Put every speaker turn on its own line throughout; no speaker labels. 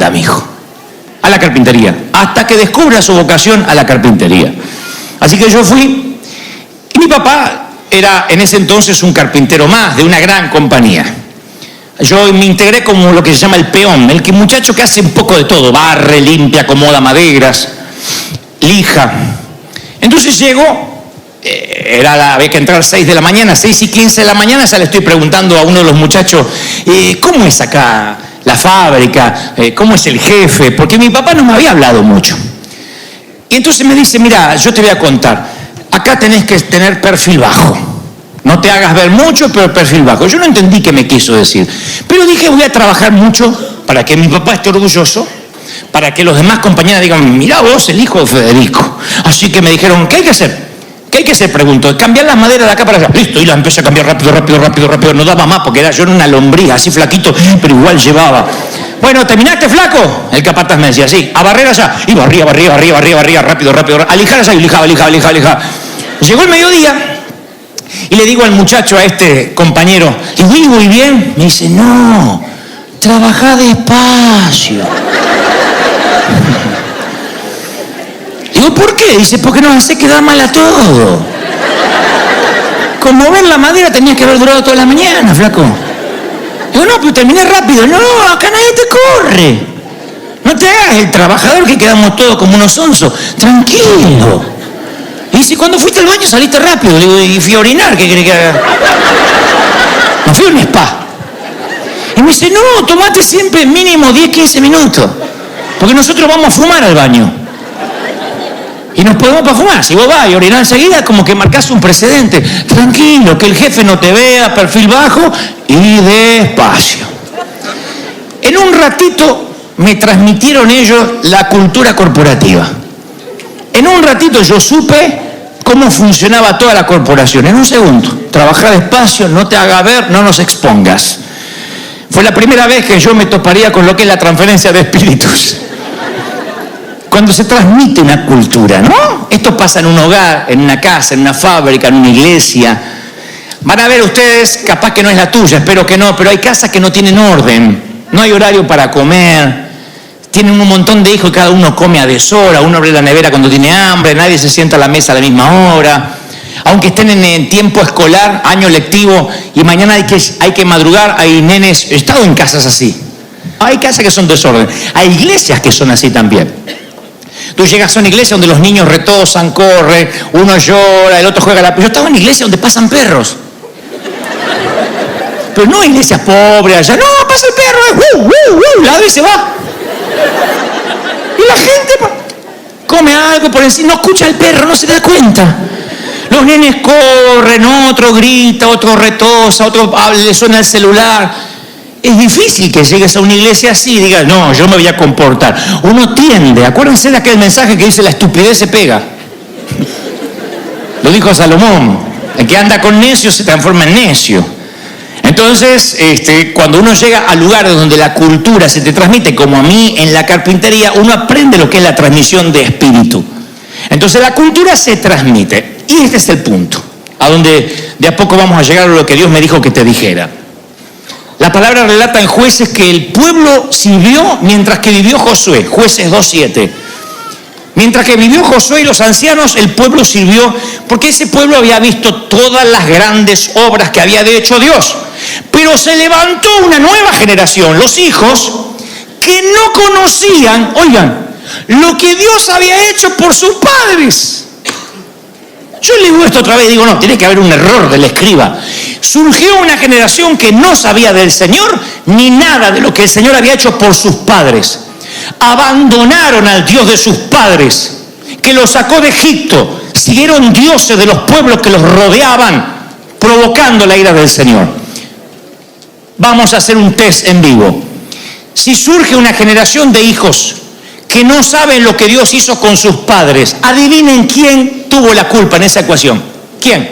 anda, mijo? A la carpintería. Hasta que descubra su vocación a la carpintería. Así que yo fui, y mi papá era en ese entonces un carpintero más, de una gran compañía. Yo me integré como lo que se llama el peón, el muchacho que hace un poco de todo, barre, limpia, acomoda maderas, lija. Entonces llego, había que entrar a 6 de la mañana, 6:15 de la mañana, ya le estoy preguntando a uno de los muchachos, ¿cómo es acá la fábrica? ¿Cómo es el jefe? Porque mi papá no me había hablado mucho. Y entonces me dice, mira, yo te voy a contar, acá tenés que tener perfil bajo. No te hagas ver mucho, pero perfil bajo. Yo no entendí qué me quiso decir. Pero dije, voy a trabajar mucho para que mi papá esté orgulloso, para que los demás compañeros digan, mira vos, el hijo de Federico. Así que me dijeron, ¿qué hay que hacer? ¿Qué hay que hacer? Preguntó. Cambiar las maderas de acá para allá. Listo, y la empecé a cambiar rápido. No daba más porque yo era una lombriz, así flaquito, pero igual llevaba. Bueno, ¿terminaste, flaco? El capataz me decía, sí, a barrer allá. Y barría, rápido. A lijar allá y lijaba. Llegó el mediodía. Y le digo al muchacho, a este compañero, ¿y muy bien? Me dice, no, trabajá despacio. Digo, ¿por qué? Dice, porque nos hace quedar mal a todo. Como ver la madera tenías que haber durado toda la mañana, flaco. Digo, no, pero terminé rápido. No, acá nadie te corre. No te hagas el trabajador que quedamos todos como unos sonsos. Tranquilo. Y dice, cuando fuiste al baño saliste rápido. Le digo, y fui a orinar, ¿qué querés que haga? No fui a un spa. Y me dice, no, tomate siempre mínimo 10-15 minutos. Porque nosotros vamos a fumar al baño. Y nos podemos para fumar. Si vos vas y orinás enseguida, como que marcás un precedente. Tranquilo, que el jefe no te vea, perfil bajo y despacio. En un ratito me transmitieron ellos la cultura corporativa. En un ratito yo supe cómo funcionaba toda la corporación. En un segundo. Trabajar despacio, no te haga ver, no nos expongas. Fue la primera vez que yo me toparía con lo que es la transferencia de espíritus. Cuando se transmite una cultura, ¿no? Esto pasa en un hogar, en una casa, en una fábrica, en una iglesia. Van a ver ustedes, capaz que no es la tuya, espero que no, pero hay casas que no tienen orden. No hay horario para comer. Tienen un montón de hijos y cada uno come a deshora, uno abre la nevera cuando tiene hambre, nadie se sienta a la mesa a la misma hora. Aunque estén en tiempo escolar, año lectivo, y mañana hay que madrugar, hay nenes, he estado en casas así. Hay casas que son desorden, hay iglesias que son así también. Tú llegas a una iglesia donde los niños retosan, corren, uno llora, el otro juega la... Yo estaba en una iglesia donde pasan perros. Pero no iglesias pobres allá, no, pasa el perro, ladra y se va. Y la gente come algo por encima, no escucha al perro, no se da cuenta. Los nenes corren, otro grita, otro retosa, otro le suena el celular. Es difícil que llegues a una iglesia así y digas, no, yo me voy a comportar. Uno tiende, acuérdense de aquel mensaje que dice, la estupidez se pega. Lo dijo Salomón, el que anda con necio se transforma en necio. Entonces, cuando uno llega a lugares donde la cultura se te transmite, como a mí en la carpintería, uno aprende lo que es la transmisión de espíritu. Entonces la cultura se transmite. Y este es el punto, a donde de a poco vamos a llegar a lo que Dios me dijo que te dijera. La palabra relata en Jueces que el pueblo sirvió mientras que vivió Josué, Jueces 2:7. Mientras que vivió Josué y los ancianos, el pueblo sirvió, porque ese pueblo había visto todas las grandes obras que había hecho Dios. Pero se levantó una nueva generación, los hijos, que no conocían, oigan, lo que Dios había hecho por sus padres. Yo le digo esto otra vez, digo, no, tiene que haber un error del escriba. Surgió una generación que no sabía del Señor, ni nada de lo que el Señor había hecho por sus padres. Abandonaron al Dios de sus padres, que los sacó de Egipto. Siguieron dioses de los pueblos que los rodeaban, provocando la ira del Señor. Vamos a hacer un test en vivo. Si surge una generación de hijos que no saben lo que Dios hizo con sus padres, adivinen quién tuvo la culpa en esa ecuación. ¿Quién?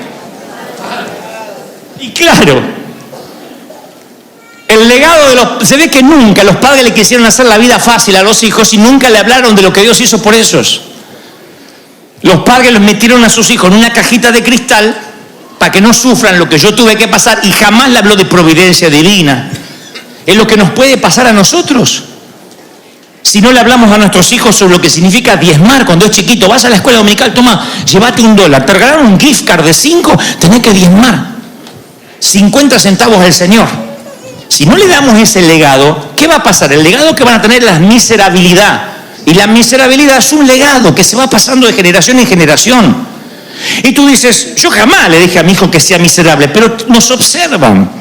Y claro, el legado de los... Se ve que nunca los padres le quisieron hacer la vida fácil a los hijos y nunca le hablaron de lo que Dios hizo por esos. Los padres los metieron a sus hijos en una cajita de cristal para que no sufran lo que yo tuve que pasar, y jamás le habló de providencia divina. Es lo que nos puede pasar a nosotros. Si no le hablamos a nuestros hijos sobre lo que significa diezmar cuando es chiquito, vas a la escuela dominical, toma, llévate $1, te regalaron un gift card de 5, tenés que diezmar. 50 centavos al Señor. Si no le damos ese legado, ¿qué va a pasar? El legado que van a tener es la miserabilidad. Y la miserabilidad es un legado que se va pasando de generación en generación. Y tú dices, yo jamás le dije a mi hijo que sea miserable, pero nos observan,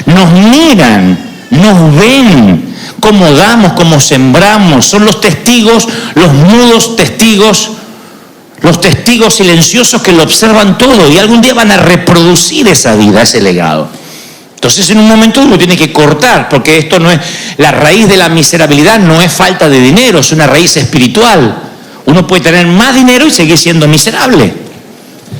nos miran, nos ven, cómo damos, cómo sembramos. Son los testigos, los mudos testigos, los testigos silenciosos que lo observan todo y algún día van a reproducir esa vida, ese legado. Entonces en un momento uno tiene que cortar, porque esto no es, la raíz de la miserabilidad no es falta de dinero, es una raíz espiritual. Uno puede tener más dinero y seguir siendo miserable.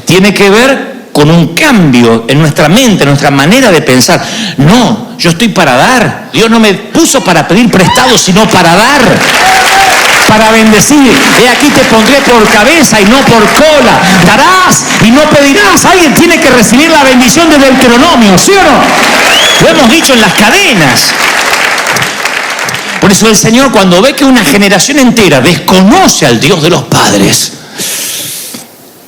Tiene que ver con un cambio en nuestra mente, en nuestra manera de pensar. No, yo estoy para dar. Dios no me puso para pedir prestado, sino para dar, para bendecir. He aquí te pondré por cabeza y no por cola. Darás y no pedirás. Alguien tiene que recibir la bendición de Deuteronomio, ¿sí o no? Lo hemos dicho en las cadenas. Por eso el Señor, cuando ve que una generación entera desconoce al Dios de los padres,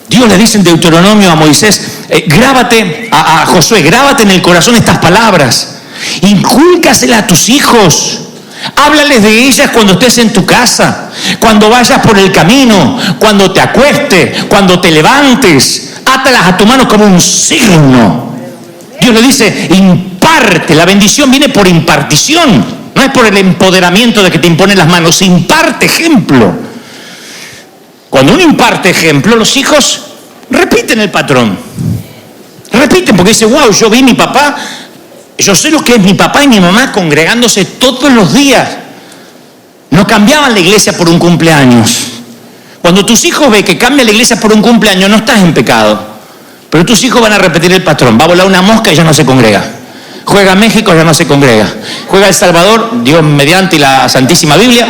Dios le dice en Deuteronomio a Moisés, grábate, a Josué, grábate en el corazón estas palabras, incúlcaselas a tus hijos, háblales de ellas cuando estés en tu casa, cuando vayas por el camino, cuando te acuestes, cuando te levantes, átalas a tu mano como un signo. Dios le dice, imparte, la bendición viene por impartición, no es por el empoderamiento de que te imponen las manos, imparte ejemplo. Cuando uno imparte ejemplo, los hijos repiten el patrón. Repiten porque dicen, wow, yo vi a mi papá, yo sé lo que es mi papá y mi mamá congregándose todos los días. No cambiaban la iglesia por un cumpleaños. Cuando tus hijos ven que cambia la iglesia por un cumpleaños, no estás en pecado. Pero tus hijos van a repetir el patrón. Va a volar una mosca y ya no se congrega. Juega México, ya no se congrega. Juega El Salvador, Dios mediante y la Santísima Biblia,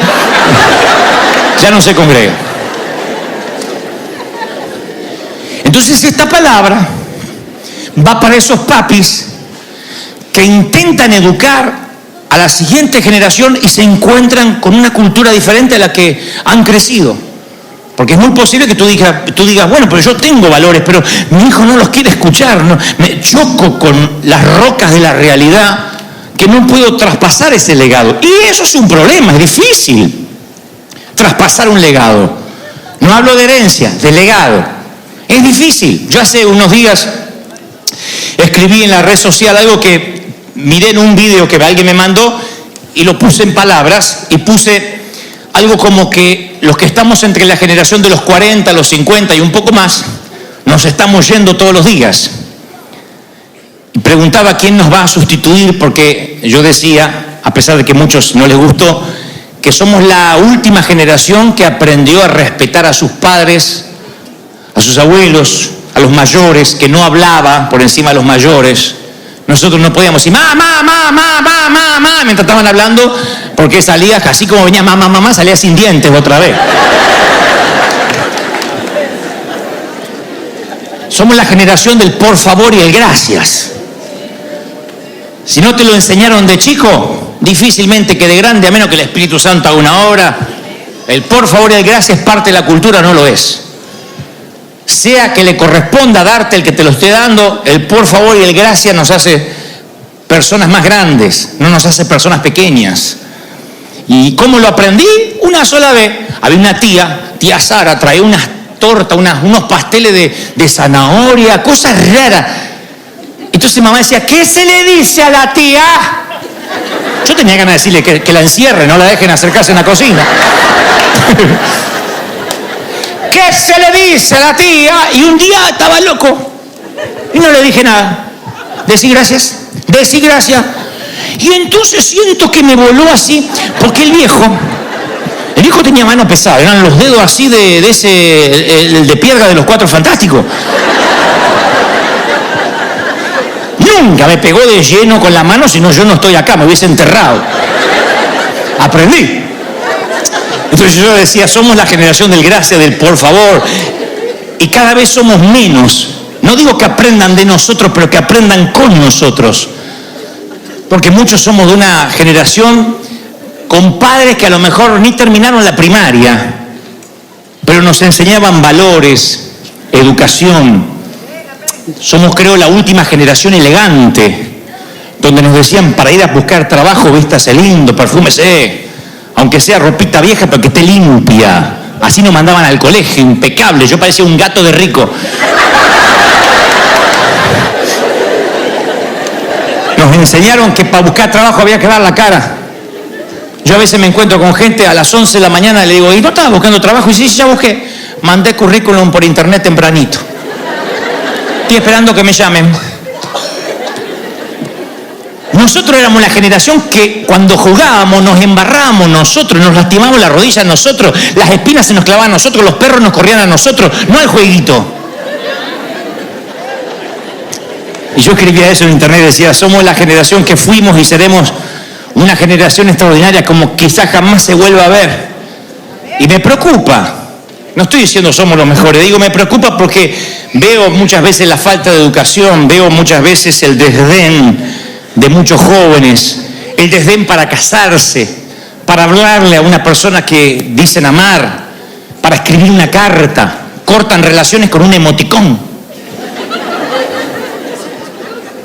ya no se congrega. Entonces esta palabra va para esos papis que intentan educar a la siguiente generación y se encuentran con una cultura diferente a la que han crecido. Porque es muy posible que tú digas, bueno, pero yo tengo valores, pero mi hijo no los quiere escuchar. No, me choco con las rocas de la realidad que no puedo traspasar ese legado. Y eso es un problema, es difícil traspasar un legado. No hablo de herencia, de legado. Es difícil. Yo hace unos días escribí en la red social algo que miré en un video que alguien me mandó y lo puse en palabras y puse algo como que los que estamos entre la generación de los 40, los 50 y un poco más, nos estamos yendo todos los días. Y preguntaba quién nos va a sustituir porque yo decía, a pesar de que a muchos no les gustó, que somos la última generación que aprendió a respetar a sus padres, a sus abuelos, a los mayores, que no hablaba por encima de los mayores. Nosotros no podíamos decir mamá, mientras estaban hablando, porque salía, así como venía mamá, salía sin dientes otra vez. Somos la generación del por favor y el gracias. Si no te lo enseñaron de chico, difícilmente que de grande, a menos que el Espíritu Santo haga una obra, el por favor y el gracias parte de la cultura, no lo es. Sea que le corresponda darte el que te lo esté dando, el por favor y el gracias nos hace personas más grandes, no nos hace personas pequeñas. ¿Y cómo lo aprendí? Una sola vez. Había una tía Sara, traía unas tortas, unos pasteles de zanahoria, cosas raras. Entonces mamá decía, ¿qué se le dice a la tía? Yo tenía ganas de decirle que la encierre, no la dejen acercarse en la cocina. ¿Qué se le dice a la tía? Y un día estaba loco y no le dije nada. Decí gracias. Y entonces siento que me voló así, porque el viejo tenía mano pesada, eran los dedos así el de piedra de los Cuatro Fantásticos. Nunca me pegó de lleno con la mano, si no yo no estoy acá, me hubiese enterrado. Aprendí. Entonces yo decía, somos la generación del gracias, del por favor, y cada vez somos menos. No digo que aprendan de nosotros, pero que aprendan con nosotros. Porque muchos somos de una generación con padres que a lo mejor ni terminaron la primaria, pero nos enseñaban valores, educación. Somos, creo, la última generación elegante, donde nos decían para ir a buscar trabajo, vístase lindo, perfúmese, aunque sea ropita vieja, pero que esté limpia. Así nos mandaban al colegio, impecable. Yo parecía un gato de rico. Nos enseñaron que para buscar trabajo había que dar la cara. Yo a veces me encuentro con gente a las 11 de la mañana y le digo, ¿y no estabas buscando trabajo? Y sí, ya busqué. Mandé currículum por internet tempranito. Estoy esperando que me llamen. Nosotros éramos la generación que cuando jugábamos nos embarrábamos nosotros, nos lastimábamos las rodillas nosotros, las espinas se nos clavaban a nosotros, los perros nos corrían a nosotros, no al jueguito. Y yo escribía eso en internet y decía, somos la generación que fuimos y seremos una generación extraordinaria como quizás jamás se vuelva a ver. Y me preocupa, no estoy diciendo somos los mejores, digo me preocupa porque veo muchas veces la falta de educación, veo muchas veces el desdén de muchos jóvenes, el desdén para casarse, para hablarle a una persona que dicen amar, para escribir una carta, cortan relaciones con un emoticón.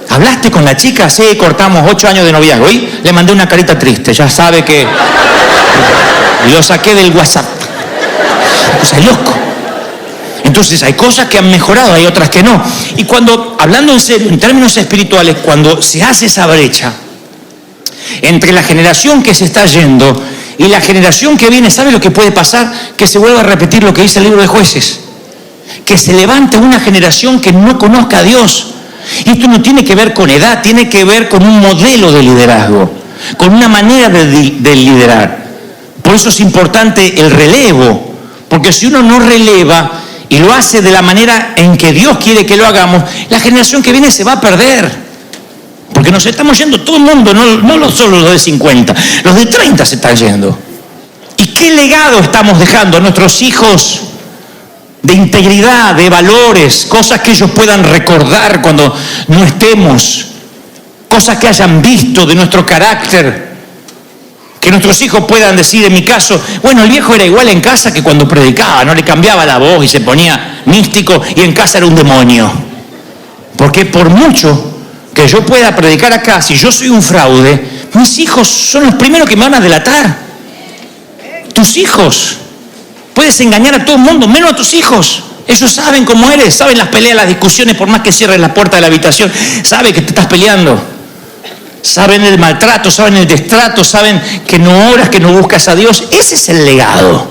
¿Hablaste con la chica? Sí, cortamos 8 años de noviazgo. Y le mandé una carita triste, ya sabe que lo saqué del WhatsApp. O sea, loco. Entonces hay cosas que han mejorado, hay otras que no. Y cuando, hablando en serio, en términos espirituales, cuando se hace esa brecha entre la generación que se está yendo y la generación que viene, ¿sabe lo que puede pasar? Que se vuelva a repetir lo que dice el libro de Jueces. Que se levante una generación que no conozca a Dios. Y esto no tiene que ver con edad, tiene que ver con un modelo de liderazgo, con una manera de liderar. Por eso es importante el relevo, porque si uno no releva y lo hace de la manera en que Dios quiere que lo hagamos, la generación que viene se va a perder. Porque nos estamos yendo todo el mundo, no solo los de 50, los de 30 se están yendo. ¿Y qué legado estamos dejando a nuestros hijos? De integridad, de valores, cosas que ellos puedan recordar cuando no estemos, cosas que hayan visto de nuestro carácter, que nuestros hijos puedan decir, en mi caso, bueno, el viejo era igual en casa que cuando predicaba, no le cambiaba la voz y se ponía místico y en casa era un demonio. Porque por mucho que yo pueda predicar acá, si yo soy un fraude, mis hijos son los primeros que me van a delatar. Tus hijos. Puedes engañar a todo el mundo, menos a tus hijos. Ellos saben cómo eres, saben las peleas, las discusiones, por más que cierres la puerta de la habitación, saben que te estás peleando. Saben el maltrato, saben el destrato, saben que no oras, que no buscas a Dios. Ese es el legado.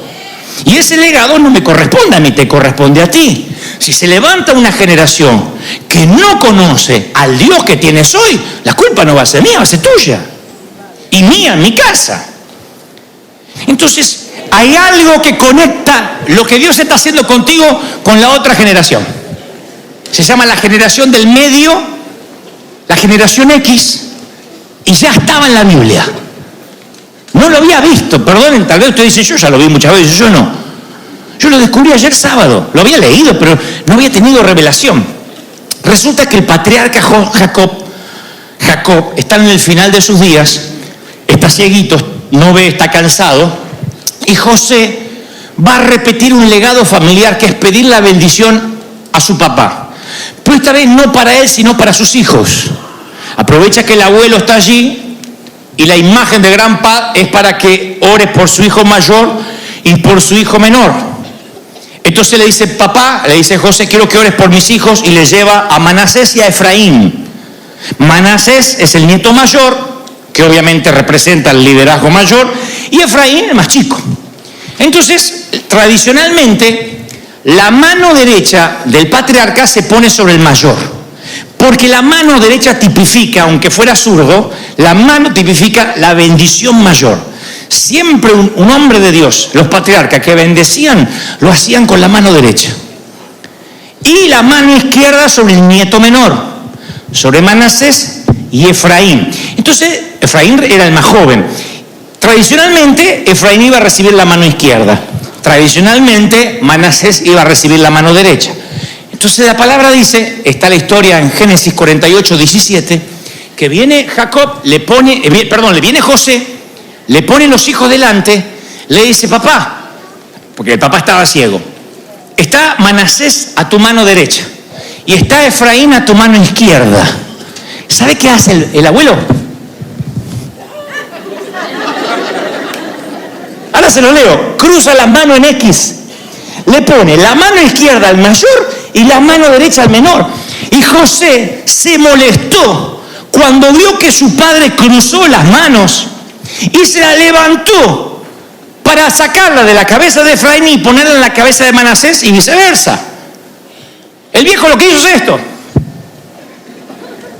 Y ese legado no me corresponde a mí, te corresponde a ti. Si se levanta una generación que no conoce al Dios que tienes hoy, la culpa no va a ser mía, va a ser tuya. Y mía en mi casa. Entonces, hay algo que conecta lo que Dios está haciendo contigo con la otra generación. Se llama la generación del medio, la generación X, y ya estaba en la Biblia. No lo había visto, perdonen, tal vez usted dice, yo ya lo vi muchas veces, yo no. Yo lo descubrí ayer sábado, lo había leído, pero no había tenido revelación. Resulta que el patriarca Jacob está en el final de sus días, está cieguito, no ve, está cansado. Y José va a repetir un legado familiar que es pedir la bendición a su papá. Pero esta vez no para él, sino para sus hijos. Aprovecha que el abuelo está allí y la imagen de Grandpa es para que ore por su hijo mayor y por su hijo menor. Entonces le dice, papá, le dice José, quiero que ores por mis hijos, y le lleva a Manasés y a Efraín. Manasés es el nieto mayor, que obviamente representa el liderazgo mayor, y Efraín el más chico. Entonces, tradicionalmente, la mano derecha del patriarca se pone sobre el mayor, porque la mano derecha tipifica, aunque fuera zurdo, la mano tipifica la bendición mayor. Siempre un hombre de Dios, los patriarcas que bendecían, lo hacían con la mano derecha. Y la mano izquierda sobre el nieto menor, sobre Manasés y Efraín. Entonces, Efraín era el más joven. Tradicionalmente, Efraín iba a recibir la mano izquierda. Tradicionalmente, Manasés iba a recibir la mano derecha. Entonces la palabra dice, está la historia en Génesis 48, 17, que viene Jacob, le viene José, le pone los hijos delante, le dice, papá, porque el papá estaba ciego, está Manasés a tu mano derecha y está Efraín a tu mano izquierda. ¿Sabe qué hace el abuelo? Ahora se lo leo. Cruza la mano en X. Le pone la mano izquierda al mayor y la mano derecha al menor. Y José se molestó cuando vio que su padre cruzó las manos y se la levantó para sacarla de la cabeza de Efraín y ponerla en la cabeza de Manasés y viceversa. El viejo lo que hizo es esto.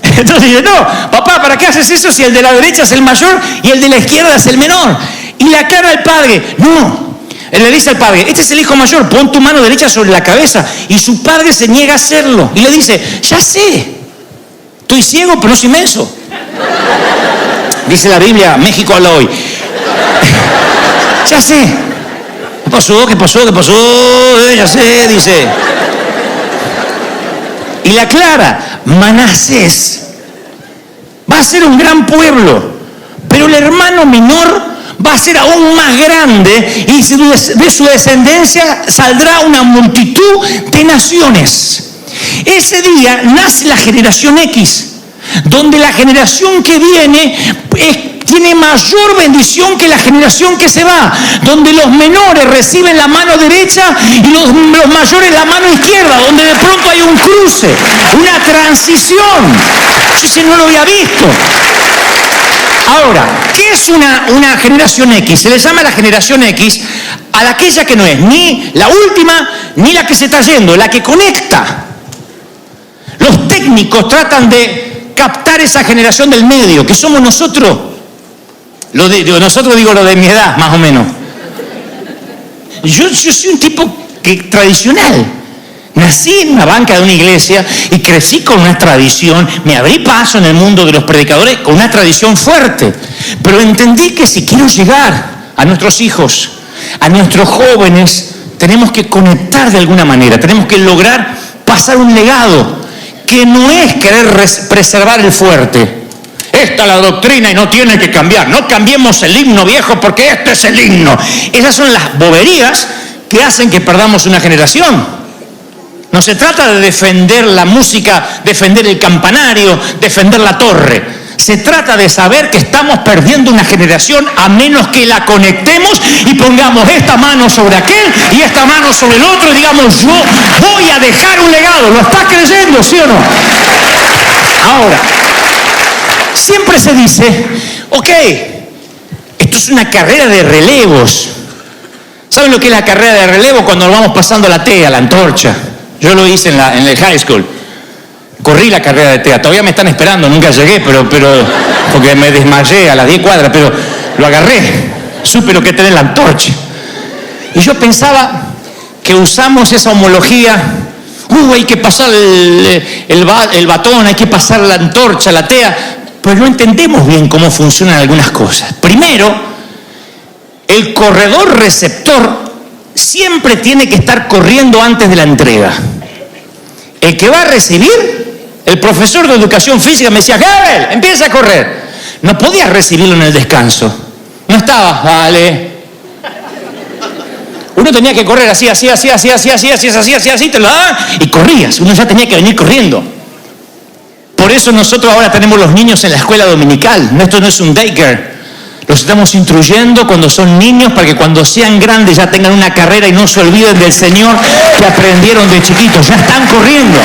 Entonces dice, no, papá, ¿para qué haces eso si el de la derecha es el mayor y el de la izquierda es el menor? Y le aclara al padre, no. Él le dice al padre, este es el hijo mayor, pon tu mano derecha sobre la cabeza. Y su padre se niega a hacerlo. Y le dice, ya sé, estoy ciego pero no soy menso. Dice la Biblia, México habla hoy. Ya sé. ¿Qué pasó? ¿Qué pasó? ¿Qué pasó? Ya sé, dice. Y le aclara, Manasés va a ser un gran pueblo, pero el hermano menor va a ser aún más grande y de su descendencia saldrá una multitud de naciones. Ese día nace la generación X, donde la generación que viene tiene mayor bendición que la generación que se va, donde los menores reciben la mano derecha y los mayores la mano izquierda, donde de pronto hay un cruce, una transición. Yo no lo había visto. Ahora, ¿qué es una generación X? Se le llama la generación X a aquella que no es ni la última ni la que se está yendo, la que conecta. Los técnicos tratan de captar esa generación del medio, que somos nosotros. Nosotros digo lo de mi edad, más o menos. Yo soy un tipo tradicional. Nací en una banca de una iglesia y crecí con una tradición, me abrí paso en el mundo de los predicadores con una tradición fuerte. Pero entendí que si quiero llegar a nuestros hijos, a nuestros jóvenes, tenemos que conectar de alguna manera, tenemos que lograr pasar un legado que no es querer preservar el fuerte. Esta es la doctrina y no tiene que cambiar. No cambiemos el himno viejo porque este es el himno. Esas son las boberías que hacen que perdamos una generación. No se trata de defender la música, defender el campanario, defender la torre. Se trata de saber que estamos perdiendo una generación a menos que la conectemos y pongamos esta mano sobre aquel y esta mano sobre el otro y digamos, yo voy a dejar un legado. ¿Lo estás creyendo, sí o no? Ahora, siempre se dice, ok, esto es una carrera de relevos. ¿Saben lo que es la carrera de relevo? Cuando nos vamos pasando la tea, la antorcha. Yo lo hice en el high school. Corrí la carrera de TEA. Todavía me están esperando, nunca llegué, pero porque me desmayé a las 10 cuadras, pero lo agarré. Supe lo que tenía la antorcha. Y yo pensaba que usamos esa homología. Hay que pasar el batón, hay que pasar la antorcha, la TEA. Pero no entendemos bien cómo funcionan algunas cosas. Primero, el corredor receptor siempre tiene que estar corriendo antes de la entrega. El que va a recibir, el profesor de educación física me decía, Gabriel, empieza a correr. No podías recibirlo en el descanso. No estaba, vale. Uno tenía que correr así, te lo daban y corrías. Uno ya tenía que venir corriendo. Por eso nosotros ahora tenemos los niños en la escuela dominical. Esto no es un daycare. Los estamos instruyendo cuando son niños para que cuando sean grandes ya tengan una carrera y no se olviden del Señor que aprendieron de chiquitos. Ya están corriendo.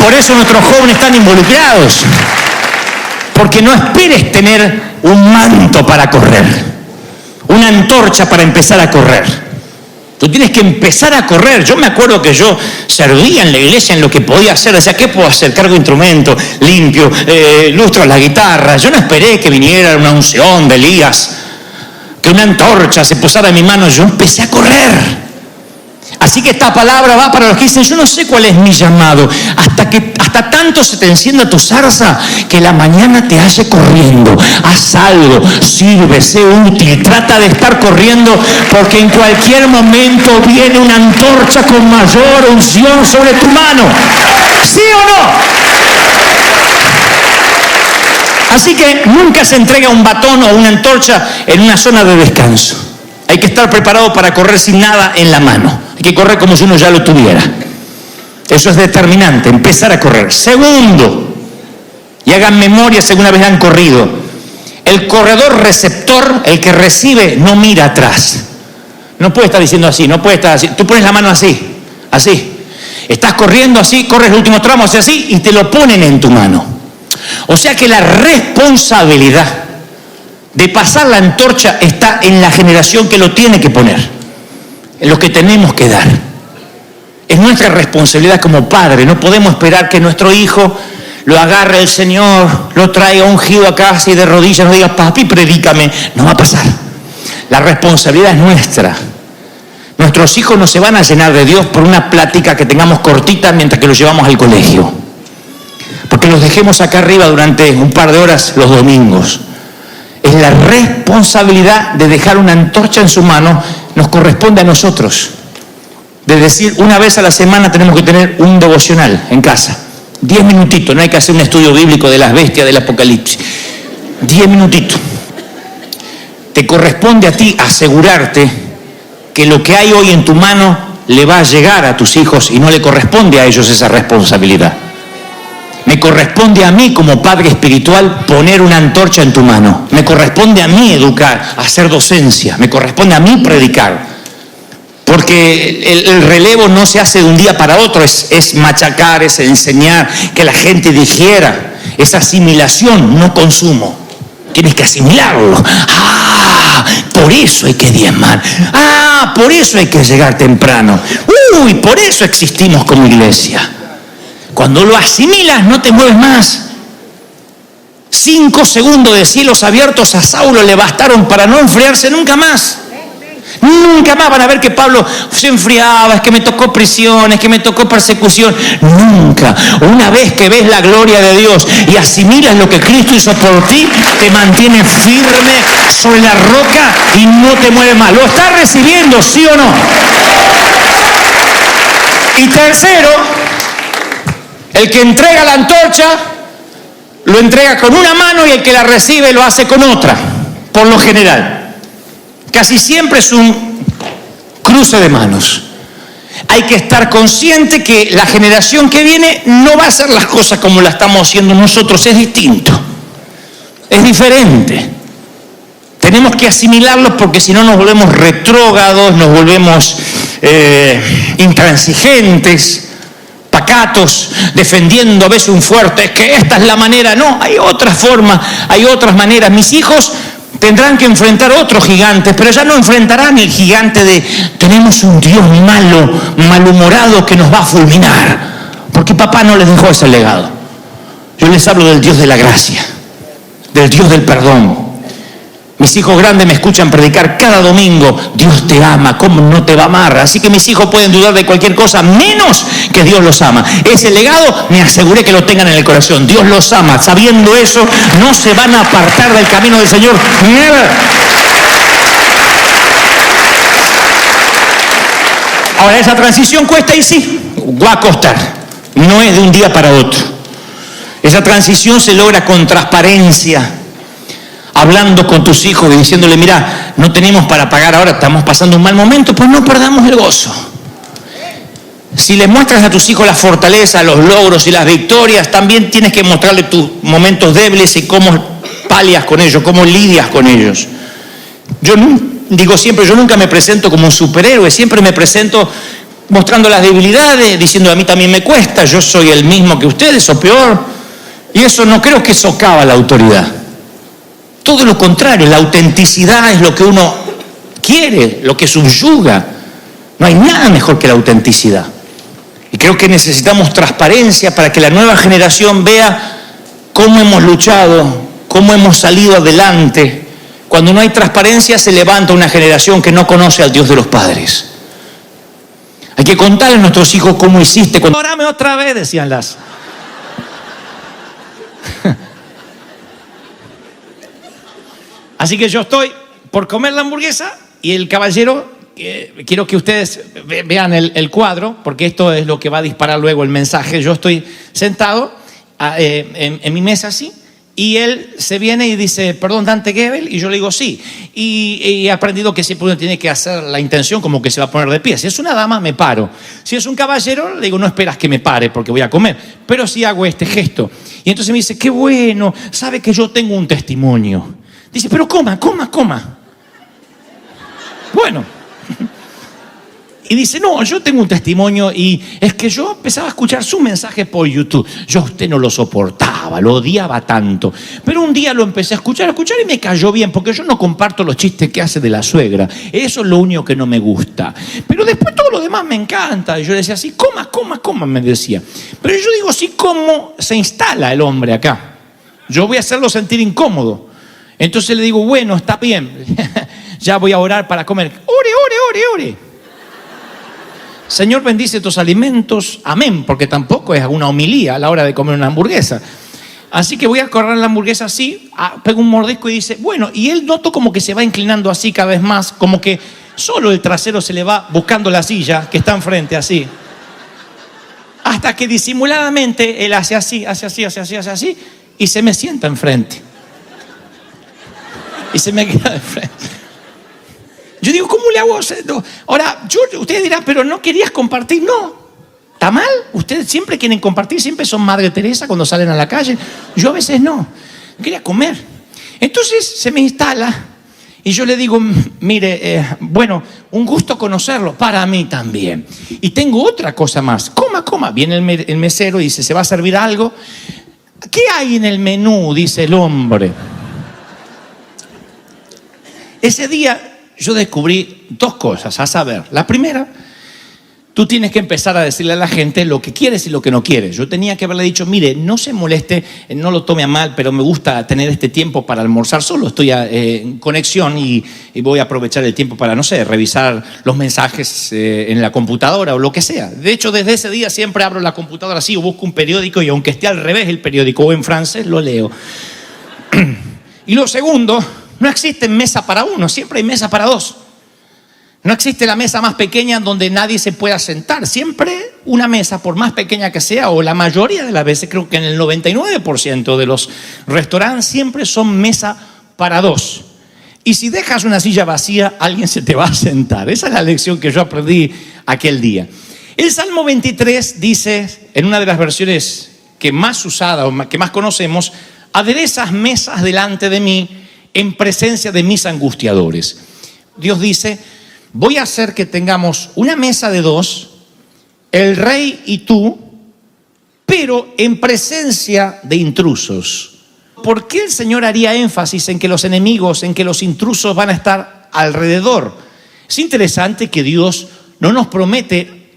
Por eso nuestros jóvenes están involucrados. Porque no esperes tener un manto para correr, una antorcha para empezar a correr. Tú tienes que empezar a correr. Yo me acuerdo que yo servía en la iglesia en lo que podía hacer. Decía, ¿qué puedo hacer? Cargo instrumento, limpio, lustro la guitarra. Yo no esperé que viniera una unción de Elías, que una antorcha se posara en mi mano. Yo empecé a correr. Así que esta palabra va para los que dicen, yo no sé cuál es mi llamado. Hasta tanto se te encienda tu zarza que la mañana te hace corriendo. Haz algo, sirve, sé útil, trata de estar corriendo porque en cualquier momento viene una antorcha con mayor unción sobre tu mano. ¿Sí o no? Así que nunca se entrega un batón o una antorcha en una zona de descanso. Hay que estar preparado para correr sin nada en la mano. Hay que correr como si uno ya lo tuviera. Eso es determinante, empezar a correr. Segundo, y hagan memoria si alguna vez han corrido, el corredor receptor, el que recibe, no mira atrás. No puede estar diciendo así, no puede estar así. Tú pones la mano así, así. Estás corriendo así, corres el último tramo, así, y te lo ponen en tu mano. O sea que la responsabilidad de pasar la antorcha está en la generación que lo tiene que poner, en lo que tenemos que dar. Es nuestra responsabilidad como padre. No podemos esperar que nuestro hijo lo agarre el Señor, lo traiga ungido a casa y de rodillas nos diga, papi, predícame. No va a pasar. La responsabilidad es nuestra. Nuestros hijos no se van a llenar de Dios por una plática que tengamos cortita mientras que los llevamos al colegio. Porque los dejemos acá arriba durante un par de horas los domingos. Es la responsabilidad de dejar una antorcha en su mano, nos corresponde a nosotros. De decir, una vez a la semana tenemos que tener un devocional en casa. 10 minutitos, no hay que hacer un estudio bíblico de las bestias del Apocalipsis. 10 minutitos. Te corresponde a ti asegurarte que lo que hay hoy en tu mano le va a llegar a tus hijos y no le corresponde a ellos esa responsabilidad. Me corresponde a mí como padre espiritual poner una antorcha en tu mano. Me corresponde a mí educar, hacer docencia. Me corresponde a mí predicar. Porque el relevo no se hace de un día para otro, es machacar, es enseñar, que la gente digiera. Es asimilación, no consumo. Tienes que asimilarlo. Ah, por eso hay que diezmar. Ah, por eso hay que llegar temprano. Uy, por eso existimos como iglesia. Cuando lo asimilas, no te mueves más. 5 segundos de cielos abiertos a Saulo le bastaron para no enfriarse nunca más. Nunca más van a ver que Pablo se enfriaba, es que me tocó prisión, es que me tocó persecución. Nunca. Una vez que ves la gloria de Dios y asimilas lo que Cristo hizo por ti, te mantiene firme sobre la roca y no te mueve más. ¿Lo estás recibiendo, sí o no? Y tercero, el que entrega la antorcha, lo entrega con una mano y el que la recibe lo hace con otra, por lo general. Casi siempre es un cruce de manos. Hay que estar consciente que la generación que viene no va a hacer las cosas como las estamos haciendo nosotros, es distinto, es diferente. Tenemos que asimilarlo porque si no nos volvemos retrógrados, nos volvemos intransigentes, pacatos, defendiendo a veces un fuerte, es que esta es la manera. No, hay otras formas, hay otras maneras. Mis hijos tendrán que enfrentar otros gigantes, pero ya no enfrentarán el gigante de tenemos un Dios malo, malhumorado que nos va a fulminar, porque papá no les dejó ese legado. Yo les hablo del Dios de la gracia, del Dios del perdón. Mis hijos grandes me escuchan predicar cada domingo, Dios te ama, ¿cómo no te va a amar? Así que mis hijos pueden dudar de cualquier cosa, menos que Dios los ama. Ese legado me aseguré que lo tengan en el corazón. Dios los ama. Sabiendo eso, no se van a apartar del camino del Señor. Never. Ahora, esa transición cuesta y sí, va a costar. No es de un día para otro. Esa transición se logra con transparencia, hablando con tus hijos y diciéndole, mira, no tenemos para pagar ahora, estamos pasando un mal momento, pues no perdamos el gozo. Si les muestras a tus hijos la fortaleza, los logros y las victorias, también tienes que mostrarle tus momentos débiles y cómo palias con ellos, cómo lidias con ellos. Yo digo siempre, yo nunca me presento como un superhéroe, siempre me presento mostrando las debilidades, diciendo a mí también me cuesta, yo soy el mismo que ustedes o peor. Y eso no creo que socava la autoridad. Todo lo contrario, la autenticidad es lo que uno quiere, lo que subyuga. No hay nada mejor que la autenticidad. Y creo que necesitamos transparencia para que la nueva generación vea cómo hemos luchado, cómo hemos salido adelante. Cuando no hay transparencia se levanta una generación que no conoce al Dios de los padres. Hay que contarle a nuestros hijos cómo hiciste. Órame otra vez, decían las. Así que yo estoy por comer la hamburguesa y el caballero, quiero que ustedes vean el cuadro, porque esto es lo que va a disparar luego el mensaje. Yo estoy sentado en mi mesa así Y él se viene y dice, perdón, Dante Gebel, y yo le digo sí. Y he aprendido que siempre uno tiene que hacer la intención como que se va a poner de pie. Si es una dama, me paro. Si es un caballero, le digo, no esperas que me pare porque voy a comer. Pero sí hago este gesto. Y entonces me dice, qué bueno, sabe que yo tengo un testimonio. Dice, pero coma. Bueno. Y dice, no, yo tengo un testimonio y es que yo empezaba a escuchar sus mensajes por YouTube. Yo a usted no lo soportaba, lo odiaba tanto. Pero un día lo empecé a escuchar y me cayó bien, porque yo no comparto los chistes que hace de la suegra. Eso es lo único que no me gusta. Pero después todo lo demás me encanta. Y yo le decía así, coma, me decía. Pero yo digo, sí, ¿cómo se instala el hombre acá? Yo voy a hacerlo sentir incómodo. Entonces le digo, bueno, está bien. Ya voy a orar para comer. Ore. Señor, bendice tus alimentos, amén, porque tampoco es una homilía a la hora de comer una hamburguesa. Así que voy a agarrar la hamburguesa así, pego un mordisco y dice, bueno, y él noto como que se va inclinando así cada vez más, como que solo el trasero se le va buscando la silla que está enfrente así. Hasta que disimuladamente él hace así, y se me sienta enfrente. Y se me queda de frente. Yo digo, ¿cómo le hago? Ahora, ustedes dirán, pero no querías compartir. No, ¿está mal? Ustedes siempre quieren compartir, siempre son Madre Teresa cuando salen a la calle. Yo a veces no, quería comer. Entonces se me instala y yo le digo, mire, bueno, un gusto conocerlo, para mí también. Y tengo otra cosa más, coma. Viene el mesero y dice, ¿se va a servir algo? ¿Qué hay en el menú? Dice el hombre. Ese día yo descubrí dos cosas, a saber, la primera, tú tienes que empezar a decirle a la gente lo que quieres y lo que no quieres. Yo tenía que haberle dicho, mire, no se moleste, no lo tome a mal, pero me gusta tener este tiempo para almorzar solo, estoy en conexión y voy a aprovechar el tiempo para, no sé, revisar los mensajes en la computadora o lo que sea. De hecho, desde ese día siempre abro la computadora así o busco un periódico y aunque esté al revés el periódico o en francés, lo leo. Y lo segundo, no existe mesa para uno, siempre hay mesa para dos. No existe la mesa más pequeña donde nadie se pueda sentar. Siempre una mesa, por más pequeña que sea, o la mayoría de las veces, creo que en el 99% de los restaurantes siempre son mesa para dos. Y si dejas una silla vacía, alguien se te va a sentar. Esa es la lección que yo aprendí aquel día. El Salmo 23 dice, en una de las versiones que más usada o que más conocemos, aderezas mesas delante de mí en presencia de mis angustiadores. Dios dice, voy a hacer que tengamos una mesa de dos, el rey y tú, pero en presencia de intrusos. ¿Por qué el Señor haría énfasis en que los enemigos, en que los intrusos van a estar alrededor? Es interesante que Dios no nos promete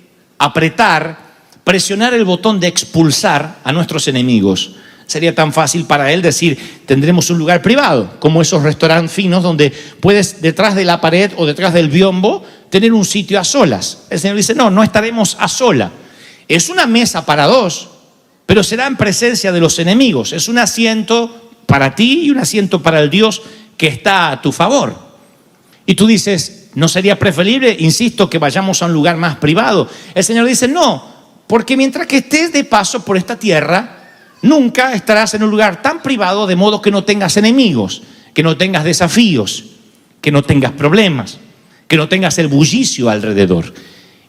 presionar el botón de expulsar a nuestros enemigos. Sería tan fácil para él decir, tendremos un lugar privado, como esos restaurantes finos donde puedes detrás de la pared o detrás del biombo tener un sitio a solas. El Señor dice, no estaremos a sola. Es una mesa para dos, pero será en presencia de los enemigos. Es un asiento para ti y un asiento para el Dios que está a tu favor. Y tú dices, ¿no sería preferible, insisto, que vayamos a un lugar más privado? El Señor dice, no, porque mientras que estés de paso por esta tierra, nunca estarás en un lugar tan privado de modo que no tengas enemigos, que no tengas desafíos, que no tengas problemas, que no tengas el bullicio alrededor.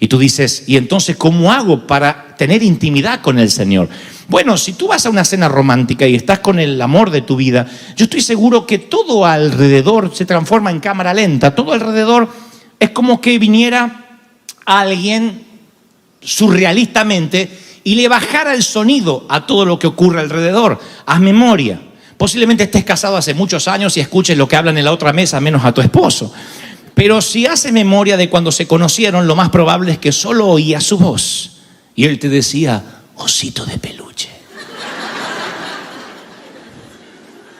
Y tú dices, ¿y entonces cómo hago para tener intimidad con el Señor? Bueno, si tú vas a una cena romántica y estás con el amor de tu vida, yo estoy seguro que todo alrededor se transforma en cámara lenta. Todo alrededor es como que viniera alguien surrealistamente y le bajara el sonido a todo lo que ocurre alrededor. Haz memoria. Posiblemente estés casado hace muchos años y escuches lo que hablan en la otra mesa, menos a tu esposo. Pero si haces memoria de cuando se conocieron, lo más probable es que solo oías su voz. Y él te decía, osito de peluche.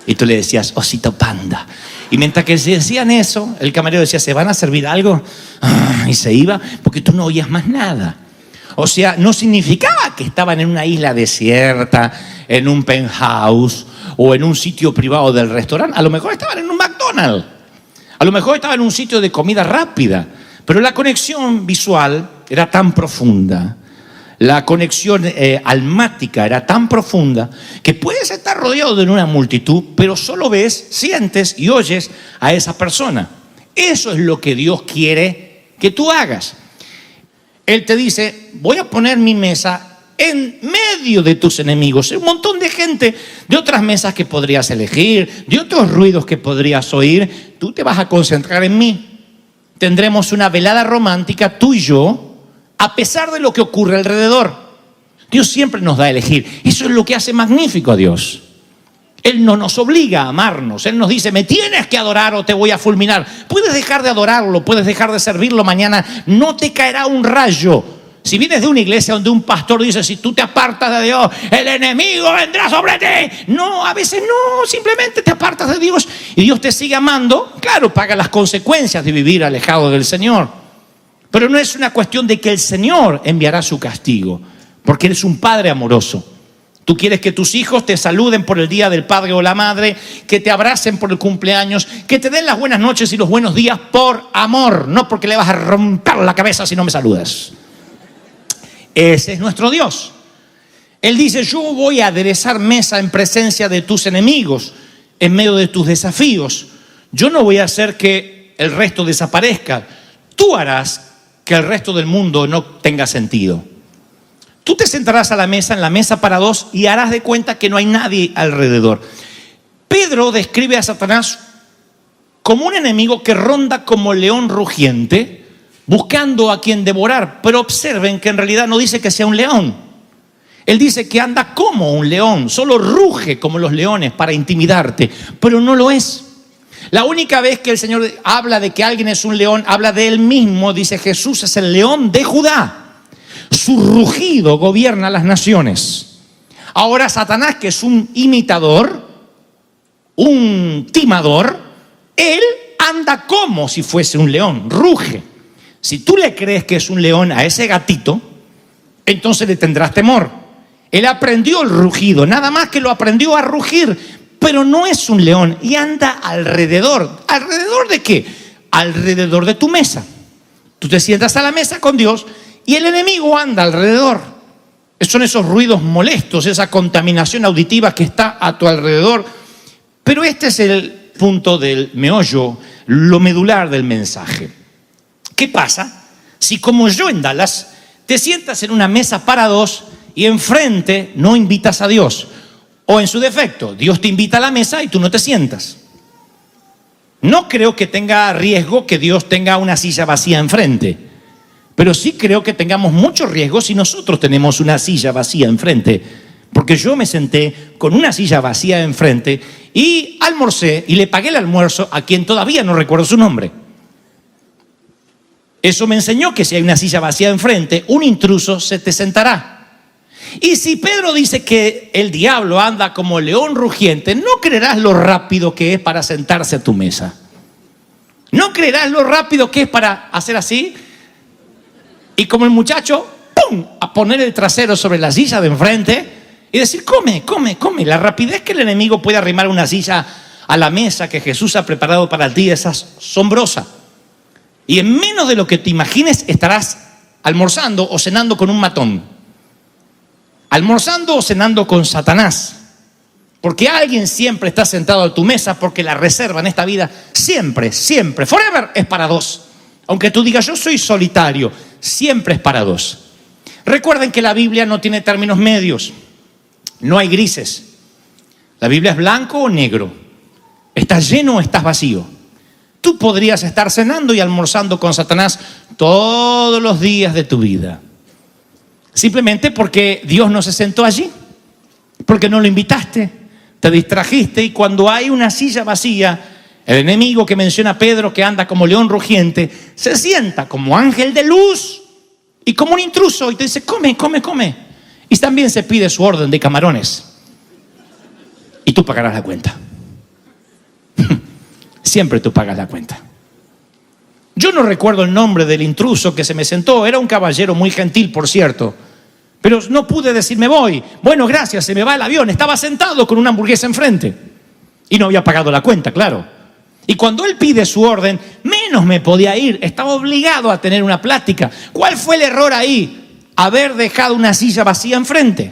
Y tú le decías, osito panda. Y mientras que se decían eso, el camarero decía, ¿se van a servir algo? Y se iba, porque tú no oías más nada. O sea, no significaba que estaban en una isla desierta, en un penthouse o en un sitio privado del restaurante. A lo mejor estaban en un McDonald's. A lo mejor estaban en un sitio de comida rápida. Pero la conexión visual era tan profunda. La conexión almática era tan profunda que puedes estar rodeado de una multitud, pero solo ves, sientes y oyes a esa persona. Eso es lo que Dios quiere que tú hagas. Él te dice, voy a poner mi mesa en medio de tus enemigos. Un montón de gente, de otras mesas que podrías elegir, de otros ruidos que podrías oír. Tú te vas a concentrar en mí. Tendremos una velada romántica, tú y yo, a pesar de lo que ocurre alrededor. Dios siempre nos da a elegir. Eso es lo que hace magnífico a Dios. Él no nos obliga a amarnos. Él nos dice, me tienes que adorar o te voy a fulminar. Puedes dejar de adorarlo, puedes dejar de servirlo mañana. No te caerá un rayo. Si vienes de una iglesia donde un pastor dice, si tú te apartas de Dios, el enemigo vendrá sobre ti. No, a veces no, simplemente te apartas de Dios y Dios te sigue amando. Claro, paga las consecuencias de vivir alejado del Señor. Pero no es una cuestión de que el Señor enviará su castigo, porque Él es un Padre amoroso. Tú quieres que tus hijos te saluden por el día del padre o la madre, que te abracen por el cumpleaños, que te den las buenas noches y los buenos días por amor, no porque le vas a romper la cabeza si no me saludas. Ese es nuestro Dios. Él dice, yo voy a aderezar mesa en presencia de tus enemigos, en medio de tus desafíos. Yo no voy a hacer que el resto desaparezca. Tú harás que el resto del mundo no tenga sentido. Tú te sentarás a la mesa, en la mesa para dos, y harás de cuenta que no hay nadie alrededor. Pedro describe a Satanás como un enemigo que ronda como león rugiente, buscando a quien devorar. Pero observen que en realidad no dice que sea un león. Él dice que anda como un león, solo ruge como los leones para intimidarte, pero no lo es. La única vez que el Señor habla de que alguien es un león, habla de Él mismo. Dice, Jesús es el león de Judá. Su rugido gobierna las naciones. Ahora Satanás, que es un imitador, un timador, él anda como si fuese un león, ruge. Si tú le crees que es un león a ese gatito, entonces le tendrás temor. Él aprendió el rugido, nada más que lo aprendió a rugir. Pero no es un león y anda alrededor. ¿Alrededor de qué? Alrededor de tu mesa. Tú te sientas a la mesa con Dios y el enemigo anda alrededor. Son esos ruidos molestos, esa contaminación auditiva que está a tu alrededor. Pero este es el punto del meollo, lo medular del mensaje. ¿Qué pasa si, como yo en Dallas, te sientas en una mesa para dos y enfrente no invitas a Dios? O en su defecto, Dios te invita a la mesa y tú no te sientas. No creo que tenga riesgo que Dios tenga una silla vacía enfrente, pero sí creo que tengamos mucho riesgo si nosotros tenemos una silla vacía enfrente. Porque yo me senté con una silla vacía enfrente y almorcé y le pagué el almuerzo a quien todavía no recuerdo su nombre. Eso me enseñó que si hay una silla vacía enfrente, un intruso se te sentará. Y si Pedro dice que el diablo anda como león rugiente, no creerás lo rápido que es para sentarse a tu mesa. No creerás lo rápido que es para hacer así y como el muchacho, ¡pum!, a poner el trasero sobre la silla de enfrente y decir, come, come, come. La rapidez que el enemigo puede arrimar una silla a la mesa que Jesús ha preparado para ti es asombrosa. Y en menos de lo que te imagines estarás almorzando o cenando con un matón. Almorzando o cenando con Satanás. Porque alguien siempre está sentado a tu mesa, porque la reserva en esta vida siempre, siempre, forever es para dos. Aunque tú digas yo soy solitario, siempre es para dos. Recuerden que la Biblia no tiene términos medios. No hay grises. La Biblia es blanco o negro. ¿Estás lleno o estás vacío? Tú podrías estar cenando y almorzando con Satanás todos los días de tu vida. Simplemente porque Dios no se sentó allí, porque no lo invitaste, te distrajiste, y cuando hay una silla vacía, el enemigo que menciona Pedro, que anda como león rugiente, se sienta como ángel de luz y como un intruso y te dice, come, come, come. Y también se pide su orden de camarones y tú pagarás la cuenta. Siempre tú pagas la cuenta. Yo no recuerdo el nombre del intruso que se me sentó. Era un caballero muy gentil, por cierto. Pero no pude decir, me voy. Bueno, gracias, se me va el avión. Estaba sentado con una hamburguesa enfrente. Y no había pagado la cuenta, claro. Y cuando él pide su orden, menos me podía ir. Estaba obligado a tener una plática. ¿Cuál fue el error ahí? haber dejado una silla vacía enfrente.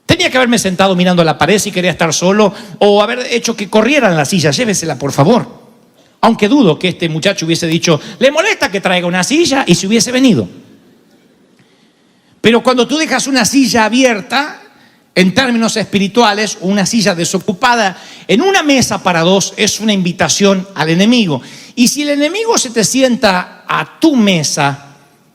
Tenía que haberme sentado mirando a la pared si quería estar solo, o haber hecho que corrieran la silla. Llévesela, por favor. Aunque dudo que este muchacho hubiese dicho, ¿le molesta que traiga una silla? Y se hubiese venido. Pero cuando tú dejas una silla abierta, en términos espirituales, una silla desocupada en una mesa para dos es una invitación al enemigo. Y si el enemigo se te sienta a tu mesa,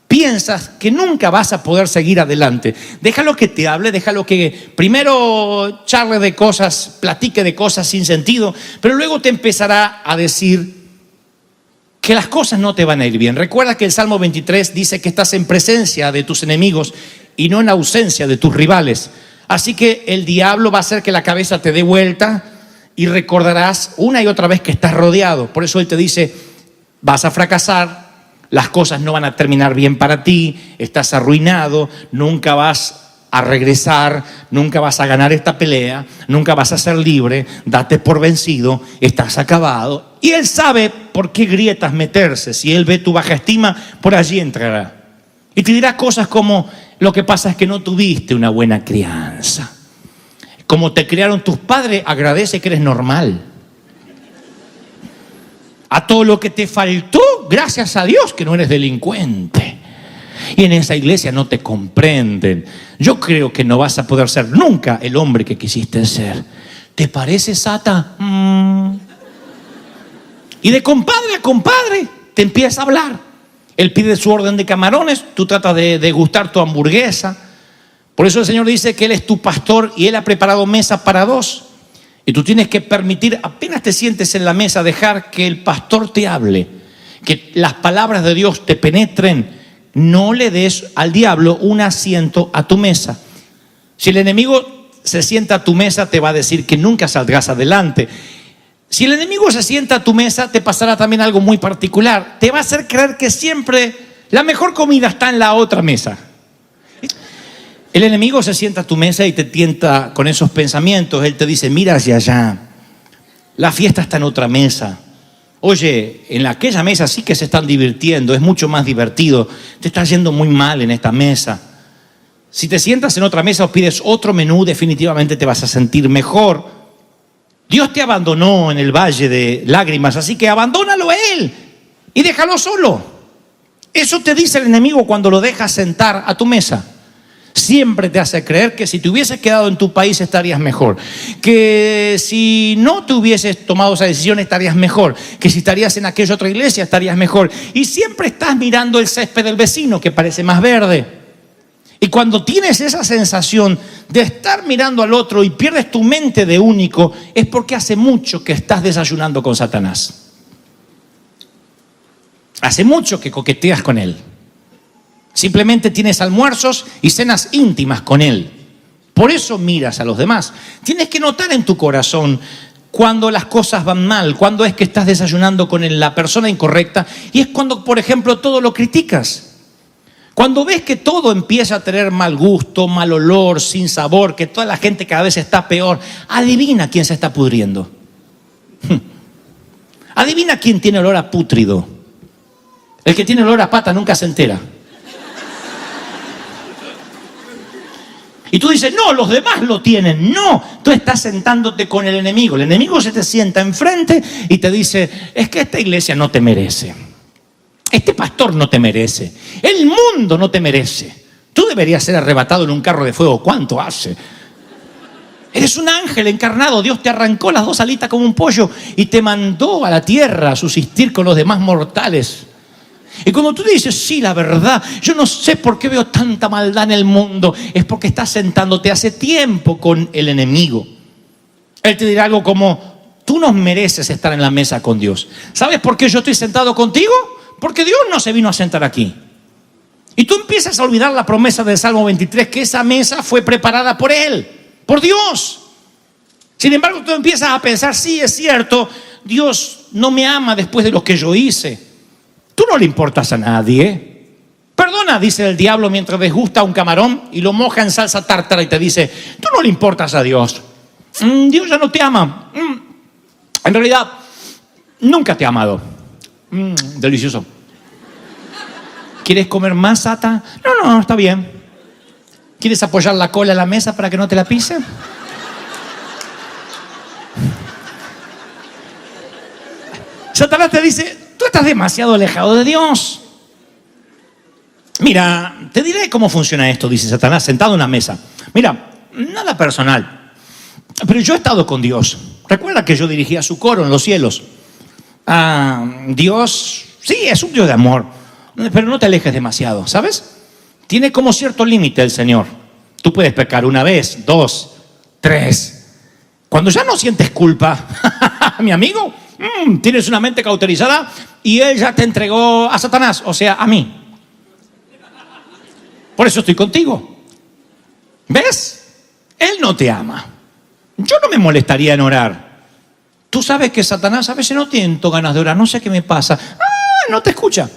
piensas que nunca vas a poder seguir adelante. Déjalo que te hable, déjalo que primero charle de cosas, platique de cosas sin sentido, pero luego te empezará a decir que las cosas no te van a ir bien. Recuerda que el Salmo 23 dice que estás en presencia de tus enemigos y no en ausencia de tus rivales. Así que el diablo va a hacer que la cabeza te dé vuelta y recordarás una y otra vez que estás rodeado. Por eso él te dice, vas a fracasar, las cosas no van a terminar bien para ti, estás arruinado, nunca vas a regresar, nunca vas a ganar esta pelea, nunca vas a ser libre, date por vencido, estás acabado. Y él sabe por qué grietas meterse. Si él ve tu baja estima, por allí entrará. Y te dirá cosas como, lo que pasa es que no tuviste una buena crianza. Como te criaron tus padres, agradece que eres normal. A todo lo que te faltó, gracias a Dios que no eres delincuente. Y en esa iglesia no te comprenden. Yo creo que no vas a poder ser nunca el hombre que quisiste ser. ¿Te parece, Sata? Y de compadre a compadre te empieza a hablar. Él pide su orden de camarones, tú tratas de degustar tu hamburguesa. Por eso el Señor dice que Él es tu pastor y Él ha preparado mesa para dos. Y tú tienes que permitir, apenas te sientes en la mesa, dejar que el pastor te hable, que las palabras de Dios te penetren. No le des al diablo un asiento a tu mesa. Si el enemigo se sienta a tu mesa, te va a decir que nunca saldrás adelante. Si el enemigo se sienta a tu mesa, te pasará también algo muy particular. Te va a hacer creer que siempre la mejor comida está en la otra mesa. El enemigo se sienta a tu mesa y te tienta con esos pensamientos. Él te dice, mira hacia allá, la fiesta está en otra mesa. Oye, en aquella mesa sí que se están divirtiendo, es mucho más divertido. Te está yendo muy mal en esta mesa. Si te sientas en otra mesa o pides otro menú, definitivamente te vas a sentir mejor. Dios te abandonó en el valle de lágrimas, así que abandónalo a Él y déjalo solo. Eso te dice el enemigo cuando lo dejas sentar a tu mesa. Siempre te hace creer que si te hubieses quedado en tu país estarías mejor, que si no te hubieses tomado esa decisión estarías mejor, que si estarías en aquella otra iglesia estarías mejor. Y siempre estás mirando el césped del vecino que parece más verde. Y cuando tienes esa sensación de estar mirando al otro y pierdes tu mente de único, es porque hace mucho que estás desayunando con Satanás. Hace mucho que coqueteas con él. Simplemente tienes almuerzos y cenas íntimas con él. Por eso miras a los demás. Tienes que notar en tu corazón cuando las cosas van mal, cuando es que estás desayunando con la persona incorrecta, y es cuando, por ejemplo, todo lo criticas. Cuando ves que todo empieza a tener mal gusto, mal olor, sin sabor, que toda la gente cada vez está peor, adivina quién se está pudriendo. Adivina quién tiene olor a pútrido. El que tiene olor a pata nunca se entera. Y tú dices, no, los demás lo tienen. No, tú estás sentándote con el enemigo. El enemigo se te sienta enfrente y te dice, es que esta iglesia no te merece. Este pastor no te merece. El mundo no te merece. Tú deberías ser arrebatado en un carro de fuego. ¿Cuánto hace? Eres un ángel encarnado. Dios te arrancó las dos alitas como un pollo y te mandó a la tierra a subsistir con los demás mortales. Y cuando tú dices, sí, la verdad, yo no sé por qué veo tanta maldad en el mundo, es porque estás sentándote hace tiempo con el enemigo. Él te dirá algo como, tú no mereces estar en la mesa con Dios. ¿Sabes por qué yo estoy sentado contigo? Porque Dios no se vino a sentar aquí. Y tú empiezas a olvidar la promesa del Salmo 23, que esa mesa fue preparada por Él, por Dios. Sin embargo, tú empiezas a pensar, sí, es cierto, Dios no me ama después de lo que yo hice. Tú no le importas a nadie. Perdona, dice el diablo mientras desgusta un camarón y lo moja en salsa tártara y te dice, tú no le importas a Dios. Dios ya no te ama. En realidad, nunca te ha amado. Delicioso. ¿Quieres comer más, Sata? No, está bien. ¿Quieres apoyar la cola en la mesa para que no te la pise? Satanás te dice, tú estás demasiado alejado de Dios. Mira, te diré cómo funciona esto, dice Satanás, sentado en una mesa. Mira, nada personal, pero yo he estado con Dios. Recuerda que yo dirigía su coro en los cielos. Dios, sí, es un Dios de amor, pero no te alejes demasiado, ¿sabes? Tiene como cierto límite el Señor. Tú puedes pecar una vez, 2, 3. Cuando ya no sientes culpa, mi amigo, tienes una mente cauterizada y Él ya te entregó a Satanás, o sea, a mí. Por eso estoy contigo. ¿Ves? Él no te ama. Yo no me molestaría en orar. Tú sabes que Satanás a veces no tiene ganas de orar, no sé qué me pasa. No te escucha.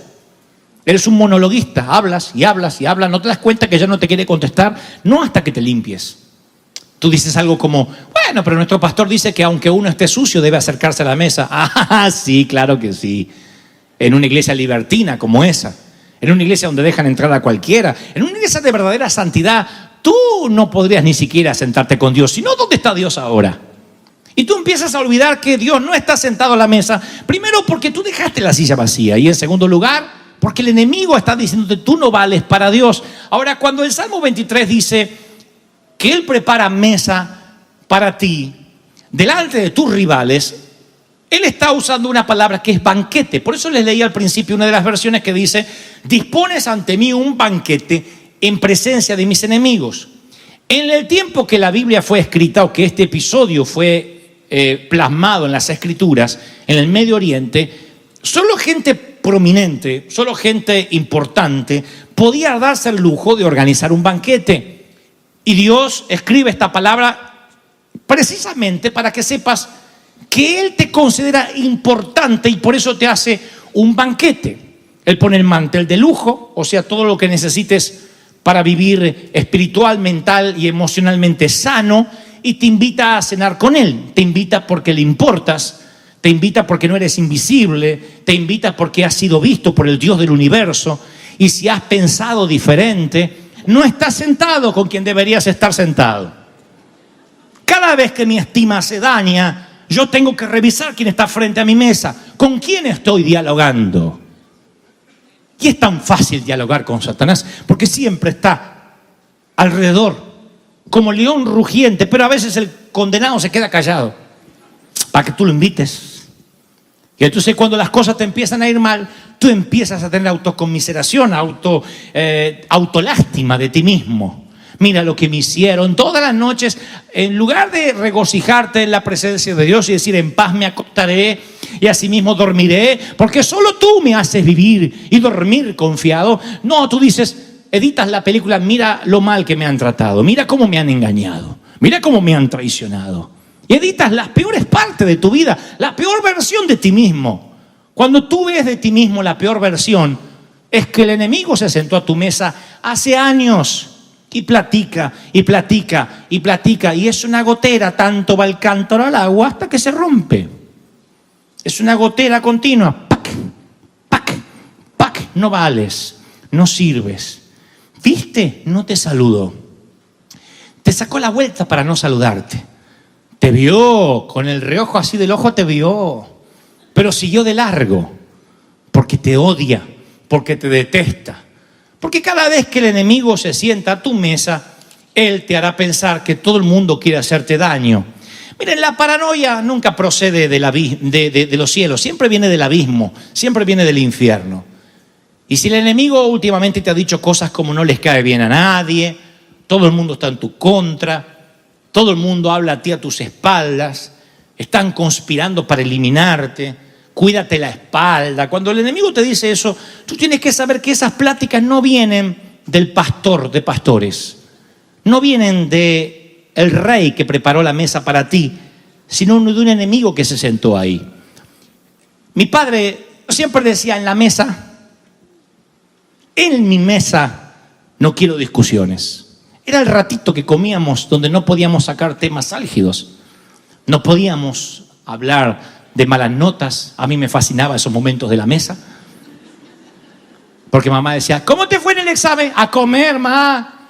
Eres un monologuista, hablas y hablas y hablas, no te das cuenta que ya no te quiere contestar, no hasta que te limpies. Tú dices algo como, bueno, pero nuestro pastor dice que aunque uno esté sucio debe acercarse a la mesa. Sí, claro que sí. En una iglesia libertina como esa, en una iglesia donde dejan entrar a cualquiera, en una iglesia de verdadera santidad, tú no podrías ni siquiera sentarte con Dios, sino ¿dónde está Dios ahora? Y tú empiezas a olvidar que Dios no está sentado a la mesa, primero porque tú dejaste la silla vacía y en segundo lugar, porque el enemigo está diciéndote tú no vales para Dios. Ahora, cuando el Salmo 23 dice que Él prepara mesa para ti delante de tus rivales, Él está usando una palabra que es banquete. Por eso les leí al principio una de las versiones que dice, dispones ante mí un banquete en presencia de mis enemigos. En el tiempo que la Biblia fue escrita o que este episodio fue plasmado en las Escrituras, en el Medio Oriente, solo gente prominente, solo gente importante podía darse el lujo de organizar un banquete. Y Dios escribe esta palabra precisamente para que sepas que Él te considera importante y por eso te hace un banquete. Él pone el mantel de lujo, o sea, todo lo que necesites para vivir espiritual, mental y emocionalmente sano, y te invita a cenar con Él. Te invita porque le importas, te invita porque no eres invisible, te invita porque has sido visto por el Dios del universo, y si has pensado diferente, no estás sentado con quien deberías estar sentado. Cada vez que mi estima se daña, yo tengo que revisar quién está frente a mi mesa, con quién estoy dialogando. Y es tan fácil dialogar con Satanás, porque siempre está alrededor, como león rugiente, pero a veces el condenado se queda callado, para que tú lo invites. Y entonces cuando las cosas te empiezan a ir mal, tú empiezas a tener autoconmiseración, autolástima de ti mismo. Mira lo que me hicieron todas las noches. En lugar de regocijarte en la presencia de Dios y decir en paz me acostaré y asimismo dormiré, porque solo tú me haces vivir y dormir confiado. No, tú dices, editas la película, mira lo mal que me han tratado, mira cómo me han engañado, mira cómo me han traicionado. Y editas las peores partes de tu vida, la peor versión de ti mismo. Cuando tú ves de ti mismo la peor versión, es que el enemigo se sentó a tu mesa hace años y platica, y platica, y platica, y es una gotera, tanto va el cántaro al agua hasta que se rompe. Es una gotera continua, pac, pac, pac, no vales, no sirves. ¿Viste? No te saludó. Te sacó la vuelta para no saludarte. Te vio, con el reojo así del ojo te vio, pero siguió de largo, porque te odia, porque te detesta. Porque cada vez que el enemigo se sienta a tu mesa, él te hará pensar que todo el mundo quiere hacerte daño. Miren, la paranoia nunca procede de los cielos, siempre viene del abismo, siempre viene del infierno. Y si el enemigo últimamente te ha dicho cosas como no les cae bien a nadie, todo el mundo está en tu contra, todo el mundo habla a ti a tus espaldas, están conspirando para eliminarte, cuídate la espalda. Cuando el enemigo te dice eso, tú tienes que saber que esas pláticas no vienen del pastor de pastores, no vienen de el rey que preparó la mesa para ti, sino de un enemigo que se sentó ahí. Mi padre siempre decía en la mesa, en mi mesa no quiero discusiones. Era el ratito que comíamos donde no podíamos sacar temas álgidos, no podíamos hablar de malas notas. A mí me fascinaba esos momentos de la mesa, porque mamá decía, ¿cómo te fue en el examen? A comer, ma.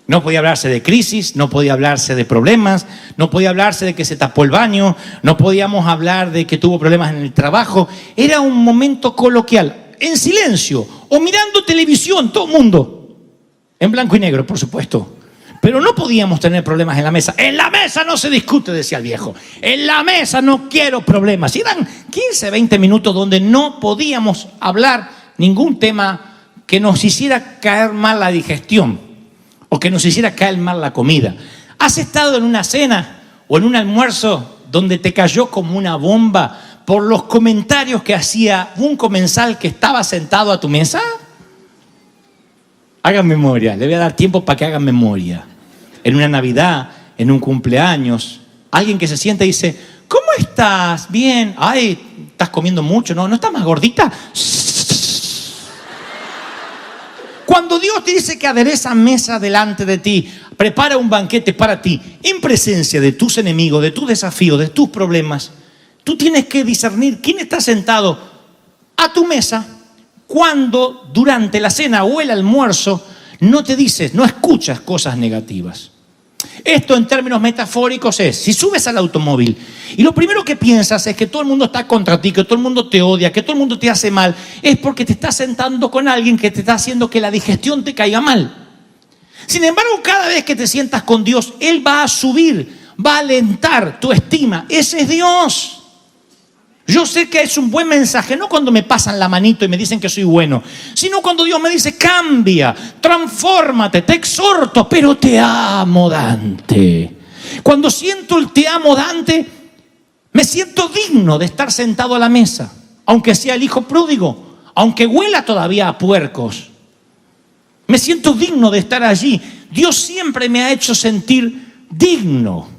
No podía hablarse de crisis, no podía hablarse de problemas, no podía hablarse de que se tapó el baño, no podíamos hablar de que tuvo problemas en el trabajo. Era un momento coloquial, en silencio, o mirando televisión, todo el mundo. En blanco y negro, por supuesto. Pero no podíamos tener problemas en la mesa. En la mesa no se discute, decía el viejo. En la mesa no quiero problemas. Y eran 15, 20 minutos donde no podíamos hablar ningún tema que nos hiciera caer mal la digestión o que nos hiciera caer mal la comida. ¿Has estado en una cena o en un almuerzo donde te cayó como una bomba por los comentarios que hacía un comensal que estaba sentado a tu mesa? Hagan memoria, le voy a dar tiempo para que hagan memoria. En una Navidad, en un cumpleaños, alguien que se sienta y dice, ¿cómo estás? Bien. Ay, ¿estás comiendo mucho? ¿No estás más gordita? Cuando Dios te dice que adereza mesa delante de ti, prepara un banquete para ti, en presencia de tus enemigos, de tus desafíos, de tus problemas, tú tienes que discernir quién está sentado a tu mesa cuando durante la cena o el almuerzo no te dices, no escuchas cosas negativas. Esto en términos metafóricos es, si subes al automóvil y lo primero que piensas es que todo el mundo está contra ti, que todo el mundo te odia, que todo el mundo te hace mal, es porque te estás sentando con alguien que te está haciendo que la digestión te caiga mal. Sin embargo, cada vez que te sientas con Dios, Él va a subir, va a alentar tu estima. Ese es Dios. Yo sé que es un buen mensaje, no cuando me pasan la manito y me dicen que soy bueno, sino cuando Dios me dice, cambia, transfórmate, te exhorto, pero te amo, Dante. Cuando siento el te amo, Dante, me siento digno de estar sentado a la mesa, aunque sea el hijo pródigo, aunque huela todavía a puercos. Me siento digno de estar allí. Dios siempre me ha hecho sentir digno.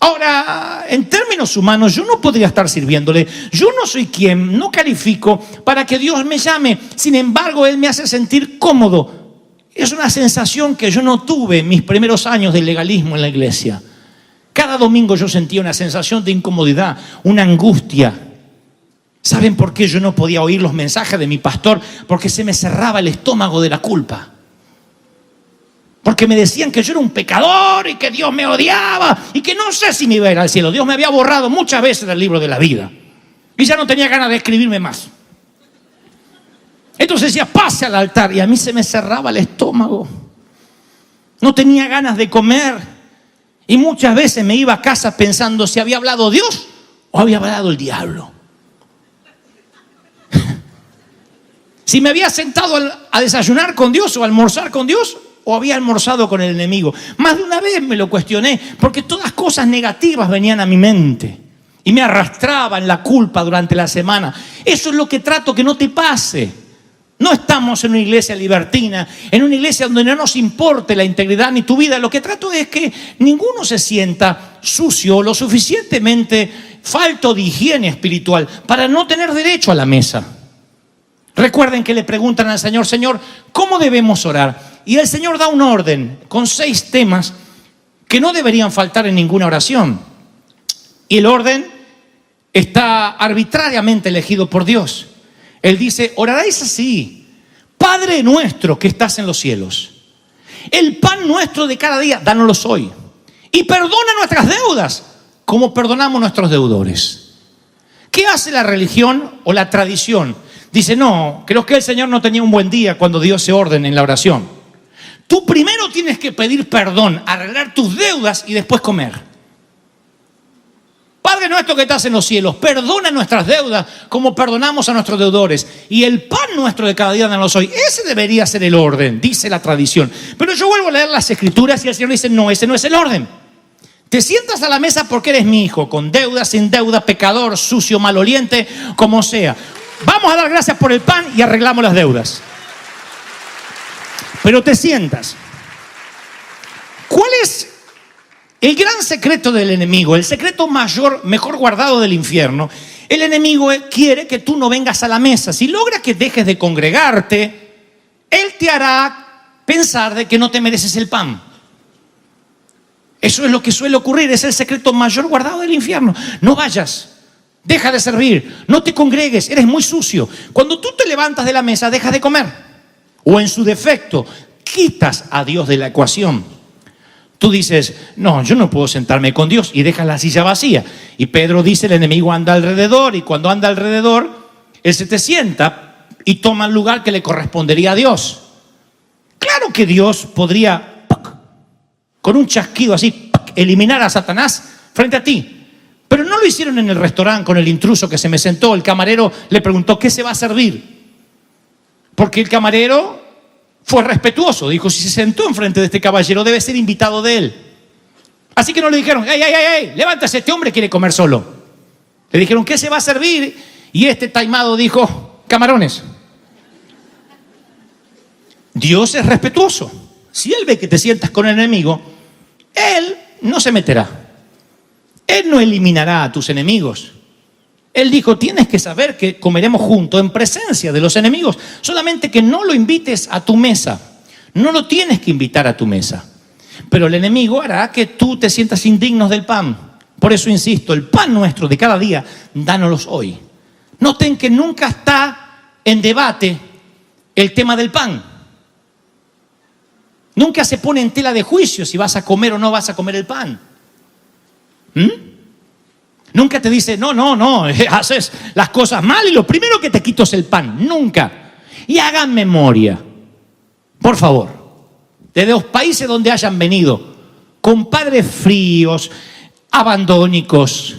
Ahora, en términos humanos, yo no podría estar sirviéndole. Yo no soy quien, no califico para que Dios me llame. Sin embargo, Él me hace sentir cómodo. Es una sensación que yo no tuve en mis primeros años de legalismo en la iglesia. Cada domingo yo sentía una sensación de incomodidad, una angustia. ¿Saben por qué yo no podía oír los mensajes de mi pastor? Porque se me cerraba el estómago de la culpa. Porque me decían que yo era un pecador y que Dios me odiaba y que no sé si me iba a ir al cielo. Dios me había borrado muchas veces del libro de la vida y ya no tenía ganas de escribirme más. Entonces decía, pase al altar, y a mí se me cerraba el estómago. No tenía ganas de comer y muchas veces me iba a casa pensando si había hablado Dios o había hablado el diablo. Si me había sentado a desayunar con Dios o a almorzar con Dios o había almorzado con el enemigo. Más de una vez me lo cuestioné, porque todas cosas negativas venían a mi mente y me arrastraban la culpa durante la semana. Eso es lo que trato que no te pase. No estamos en una iglesia libertina, en una iglesia donde no nos importe la integridad ni tu vida. Lo que trato es que ninguno se sienta sucio, lo suficientemente falto de higiene espiritual para no tener derecho a la mesa. Recuerden que le preguntan al Señor, Señor, ¿cómo debemos orar? Y el Señor da un orden con 6 temas que no deberían faltar en ninguna oración. Y el orden está arbitrariamente elegido por Dios. Él dice, oraréis así: Padre nuestro que estás en los cielos, el pan nuestro de cada día, dánoslo hoy. Y perdona nuestras deudas, como perdonamos nuestros deudores. ¿Qué hace la religión o la tradición? Dice, no, creo que el Señor no tenía un buen día cuando dio ese orden en la oración. Tú primero tienes que pedir perdón, arreglar tus deudas y después comer. Padre nuestro que estás en los cielos, perdona nuestras deudas como perdonamos a nuestros deudores. Y el pan nuestro de cada día danos hoy. Ese debería ser el orden, dice la tradición. Pero yo vuelvo a leer las Escrituras y el Señor dice, no, ese no es el orden. Te sientas a la mesa porque eres mi hijo, con deuda, sin deuda, pecador, sucio, maloliente, como sea. Vamos a dar gracias por el pan y arreglamos las deudas. Pero te sientas. ¿Cuál es el gran secreto del enemigo? El secreto mayor, mejor guardado del infierno. El enemigo quiere que tú no vengas a la mesa. Si logra que dejes de congregarte, él te hará pensar de que no te mereces el pan. Eso es lo que suele ocurrir. Es el secreto mayor guardado del infierno. No vayas. Deja de servir. No te congregues. Eres muy sucio. Cuando tú te levantas de la mesa, dejas de comer. O en su defecto, quitas a Dios de la ecuación. Tú dices, no, yo no puedo sentarme con Dios, y dejas la silla vacía. Y Pedro dice, el enemigo anda alrededor, y cuando anda alrededor, él se te sienta y toma el lugar que le correspondería a Dios. Claro que Dios podría, con un chasquido así, eliminar a Satanás frente a ti. Pero no lo hicieron en el restaurante con el intruso que se me sentó. El camarero le preguntó, ¿qué se va a servir? Porque el camarero fue respetuoso. Dijo, si se sentó enfrente de este caballero, debe ser invitado de él. Así que no le dijeron, ¡ey! Levántase, este hombre quiere comer solo. Le dijeron, ¿qué se va a servir? Y este taimado dijo, camarones. Dios es respetuoso. Si Él ve que te sientas con el enemigo, Él no se meterá. Él no eliminará a tus enemigos. Él dijo, tienes que saber que comeremos juntos en presencia de los enemigos. Solamente que no lo invites a tu mesa. No lo tienes que invitar a tu mesa. Pero el enemigo hará que tú te sientas indigno del pan. Por eso insisto, el pan nuestro de cada día, dánoslos hoy. Noten que nunca está en debate el tema del pan. Nunca se pone en tela de juicio si vas a comer o no vas a comer el pan. Nunca te dice, no, haces las cosas mal y lo primero que te quito es el pan. Nunca. Y hagan memoria, por favor, de los países donde hayan venido, con padres fríos, abandónicos,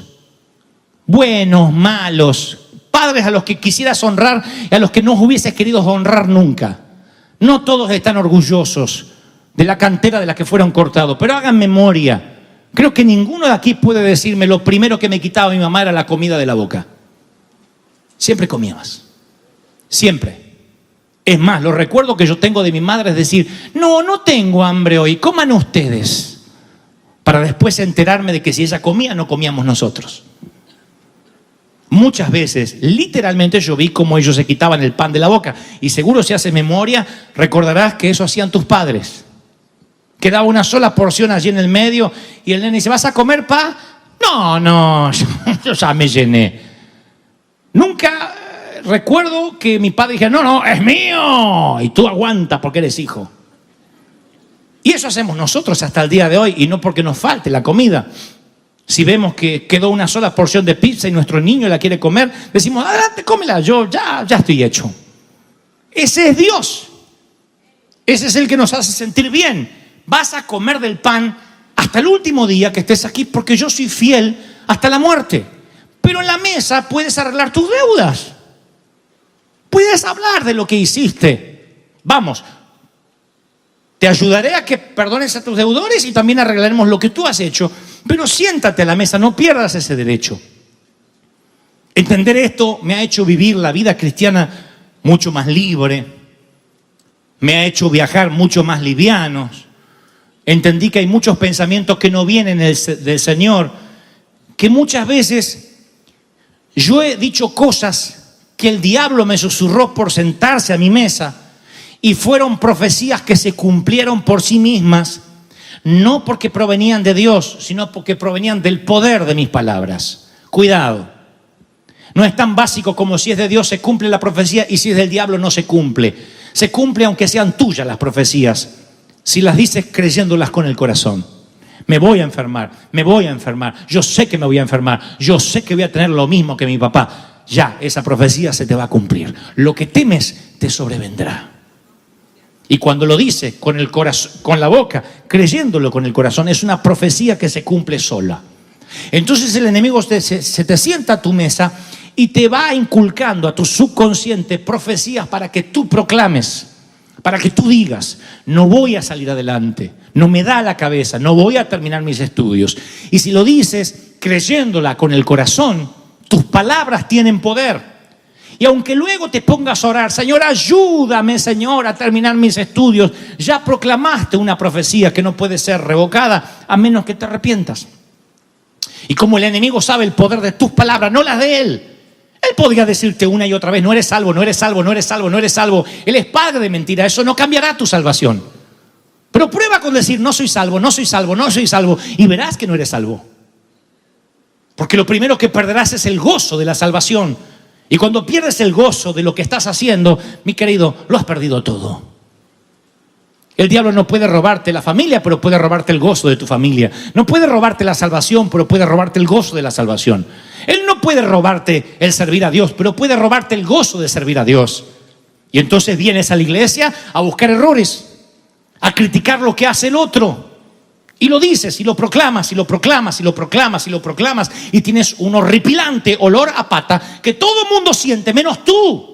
buenos, malos, padres a los que quisieras honrar y a los que no hubieses querido honrar nunca. No todos están orgullosos de la cantera de la que fueron cortados, pero hagan memoria. Creo que ninguno de aquí puede decirme, lo primero que me quitaba mi mamá era la comida de la boca. Siempre comía más. Siempre. Es más, los recuerdos que yo tengo de mi madre es decir, no tengo hambre hoy, coman ustedes. Para después enterarme de que si ella comía, no comíamos nosotros. Muchas veces, literalmente, yo vi cómo ellos se quitaban el pan de la boca. Y seguro si haces memoria, recordarás que eso hacían tus padres. Quedaba una sola porción allí en el medio y el nene dice, ¿vas a comer, pa? No, yo ya me llené. Nunca recuerdo que mi padre dijera, no, es mío. Y tú aguanta porque eres hijo. Y eso hacemos nosotros hasta el día de hoy y no porque nos falte la comida. Si vemos que quedó una sola porción de pizza y nuestro niño la quiere comer, decimos, adelante, cómela, yo ya estoy hecho. Ese es Dios. Ese es el que nos hace sentir bien. Vas a comer del pan hasta el último día que estés aquí porque yo soy fiel hasta la muerte. Pero en la mesa puedes arreglar tus deudas. Puedes hablar de lo que hiciste. Vamos, te ayudaré a que perdones a tus deudores y también arreglaremos lo que tú has hecho. Pero siéntate a la mesa, no pierdas ese derecho. Entender esto me ha hecho vivir la vida cristiana mucho más libre. Me ha hecho viajar mucho más livianos. Entendí que hay muchos pensamientos que no vienen del Señor, que muchas veces yo he dicho cosas que el diablo me susurró por sentarse a mi mesa y fueron profecías que se cumplieron por sí mismas, no porque provenían de Dios, sino porque provenían del poder de mis palabras. Cuidado, no es tan básico como si es de Dios se cumple la profecía y si es del diablo no se cumple. Se cumple aunque sean tuyas las profecías. Si las dices creyéndolas con el corazón. Me voy a enfermar, yo sé que me voy a enfermar, yo sé que voy a tener lo mismo que mi papá. Ya, esa profecía se te va a cumplir. Lo que temes te sobrevendrá. Y cuando lo dices con el corazón, con la boca, creyéndolo con el corazón, es una profecía que se cumple sola. Entonces el enemigo se te sienta a tu mesa y te va inculcando a tu subconsciente profecías para que tú proclames. Para que tú digas, no voy a salir adelante, no me da la cabeza, no voy a terminar mis estudios. Y si lo dices creyéndola con el corazón, tus palabras tienen poder. Y aunque luego te pongas a orar, Señor, ayúdame, Señor, a terminar mis estudios, ya proclamaste una profecía que no puede ser revocada a menos que te arrepientas. Y como el enemigo sabe el poder de tus palabras, no las de él. Él podría decirte una y otra vez, no eres salvo, no eres salvo, no eres salvo, no eres salvo. Él es padre de mentira, eso no cambiará tu salvación. Pero prueba con decir, no soy salvo, no soy salvo, no soy salvo, y verás que no eres salvo. Porque lo primero que perderás es el gozo de la salvación. Y cuando pierdes el gozo de lo que estás haciendo, mi querido, lo has perdido todo. El diablo no puede robarte la familia, pero puede robarte el gozo de tu familia. No puede robarte la salvación, pero puede robarte el gozo de la salvación. Él no puede robarte el servir a Dios, pero puede robarte el gozo de servir a Dios. Y entonces vienes a la iglesia a buscar errores, a criticar lo que hace el otro. Y lo dices, y lo proclamas, y lo proclamas, y lo proclamas, y lo proclamas. Y tienes un horripilante olor a pata que todo el mundo siente, menos tú.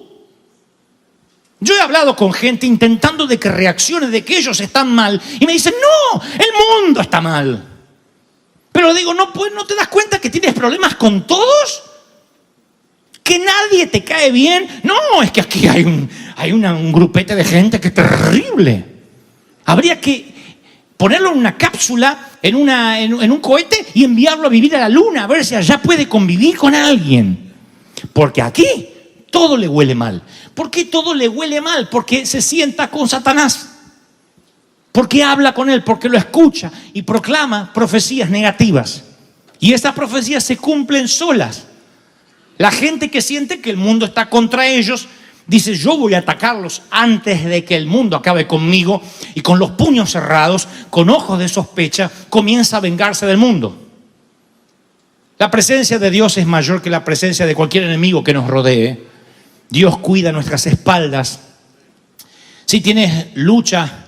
Yo he hablado con gente intentando de que reaccione, de que ellos están mal. Y me dicen, no, el mundo está mal. Pero digo, ¿no te das cuenta que tienes problemas con todos? ¿Que nadie te cae bien? No, es que aquí hay un grupete de gente que es terrible. Habría que ponerlo en una cápsula, en un cohete y enviarlo a vivir a la luna, a ver si allá puede convivir con alguien. Porque aquí todo le huele mal. ¿Por qué todo le huele mal? Porque se sienta con Satanás. Porque habla con él, porque lo escucha y proclama profecías negativas. Y esas profecías se cumplen solas. La gente que siente que el mundo está contra ellos dice, yo voy a atacarlos antes de que el mundo acabe conmigo, y con los puños cerrados, con ojos de sospecha, comienza a vengarse del mundo. La presencia de Dios es mayor que la presencia de cualquier enemigo que nos rodee. Dios cuida nuestras espaldas. Si tienes lucha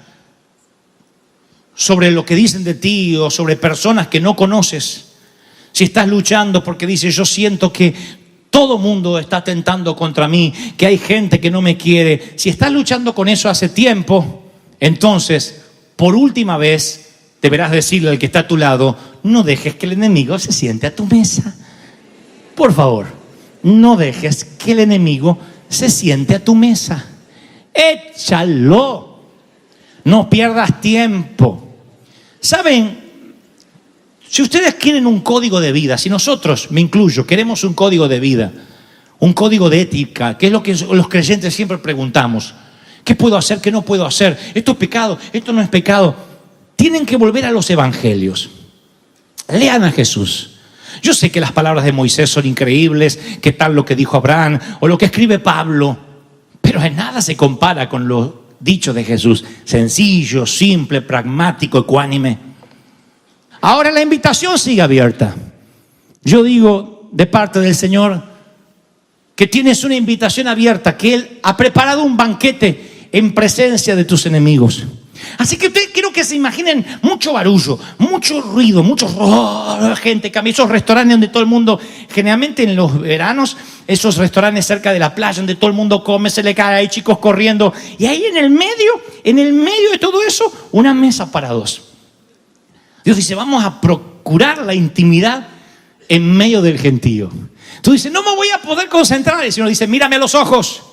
sobre lo que dicen de ti o sobre personas que no conoces, si estás luchando porque dices, yo siento que todo mundo está atentando contra mí, que hay gente que no me quiere. Si estás luchando con eso hace tiempo, entonces, por última vez, deberás decirle al que está a tu lado, no dejes que el enemigo se siente a tu mesa. Por favor, no dejes que el enemigo se siente a tu mesa. Échalo. No pierdas tiempo. ¿Saben? Si ustedes quieren un código de vida, si nosotros, me incluyo, queremos un código de vida, un código de ética, que es lo que los creyentes siempre preguntamos, ¿qué puedo hacer? ¿Qué no puedo hacer? ¿Esto es pecado? ¿Esto no es pecado? Tienen que volver a los evangelios. Lean a Jesús. Yo sé que las palabras de Moisés son increíbles, que tal lo que dijo Abraham o lo que escribe Pablo, pero en nada se compara con lo dicho de Jesús, sencillo, simple, pragmático, ecuánime. Ahora la invitación sigue abierta. Yo digo de parte del Señor que tienes una invitación abierta, que Él ha preparado un banquete en presencia de tus enemigos. Así que ustedes quiero que se imaginen mucho barullo, mucho ruido, mucho gente, esos restaurantes donde todo el mundo, generalmente en los veranos, esos restaurantes cerca de la playa donde todo el mundo come, se le cae, hay chicos corriendo, y ahí en el medio de todo eso, una mesa para dos. Dios dice, vamos a procurar la intimidad en medio del gentío. Tú dices, no me voy a poder concentrar. El Señor dice, mírame a los ojos.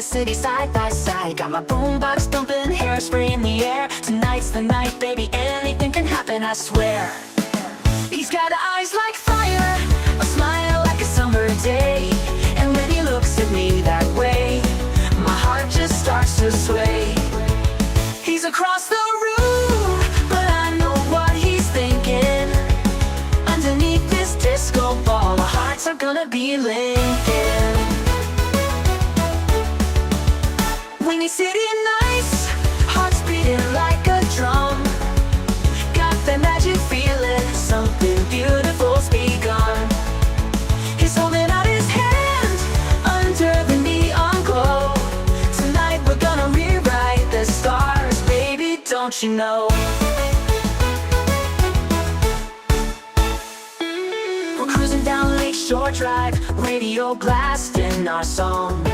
city side by side. Got my boombox thumping, hairspray in the air. Tonight's the night, baby, anything can happen, I swear. He's got eyes like fire, a smile like a summer day. And when he looks at me that way, my heart just starts to sway. He's across the room, but I know what he's thinking. Underneath this disco ball, our hearts are gonna be linking. When he's sitting nice, hearts beating like a drum. Got that magic feeling, something beautiful's begun. He's holding out his hand under the neon glow. Tonight we're gonna rewrite the stars, baby, don't you know? We're cruising down Lakeshore Drive, radio blasting our song.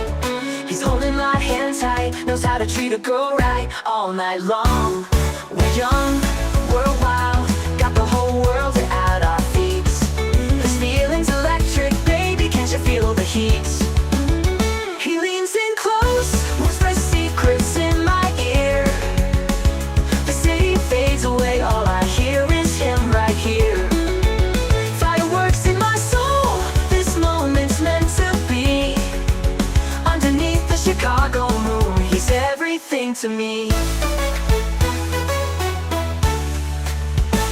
He's holding my hand tight, knows how to treat a girl right all night long. We're young, we're wild, got the whole world at our feet. This feeling's electric, baby, can't you feel the heat? He leans in close, whispers secrets in my ear. The city fades away, all I hear is him right here. Fireworks in my soul, this moment's meant to be. Underneath the Chicago moon, he's everything to me.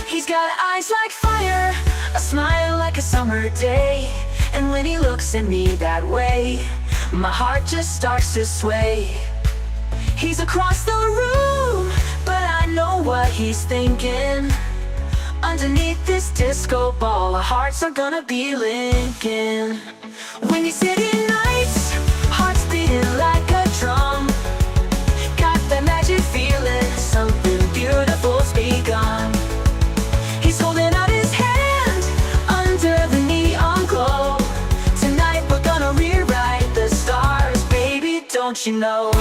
He's got eyes like fire, a smile like a summer day. And when he looks at me that way, my heart just starts to sway. He's across the room, but I know what he's thinking. Underneath this disco ball, our hearts are gonna be linking. When he's sitting nice, hearts beating like a drum. Got that magic feeling, something beautiful's begun. He's holding out his hand under the neon glow. Tonight we're gonna rewrite the stars, baby, don't you know?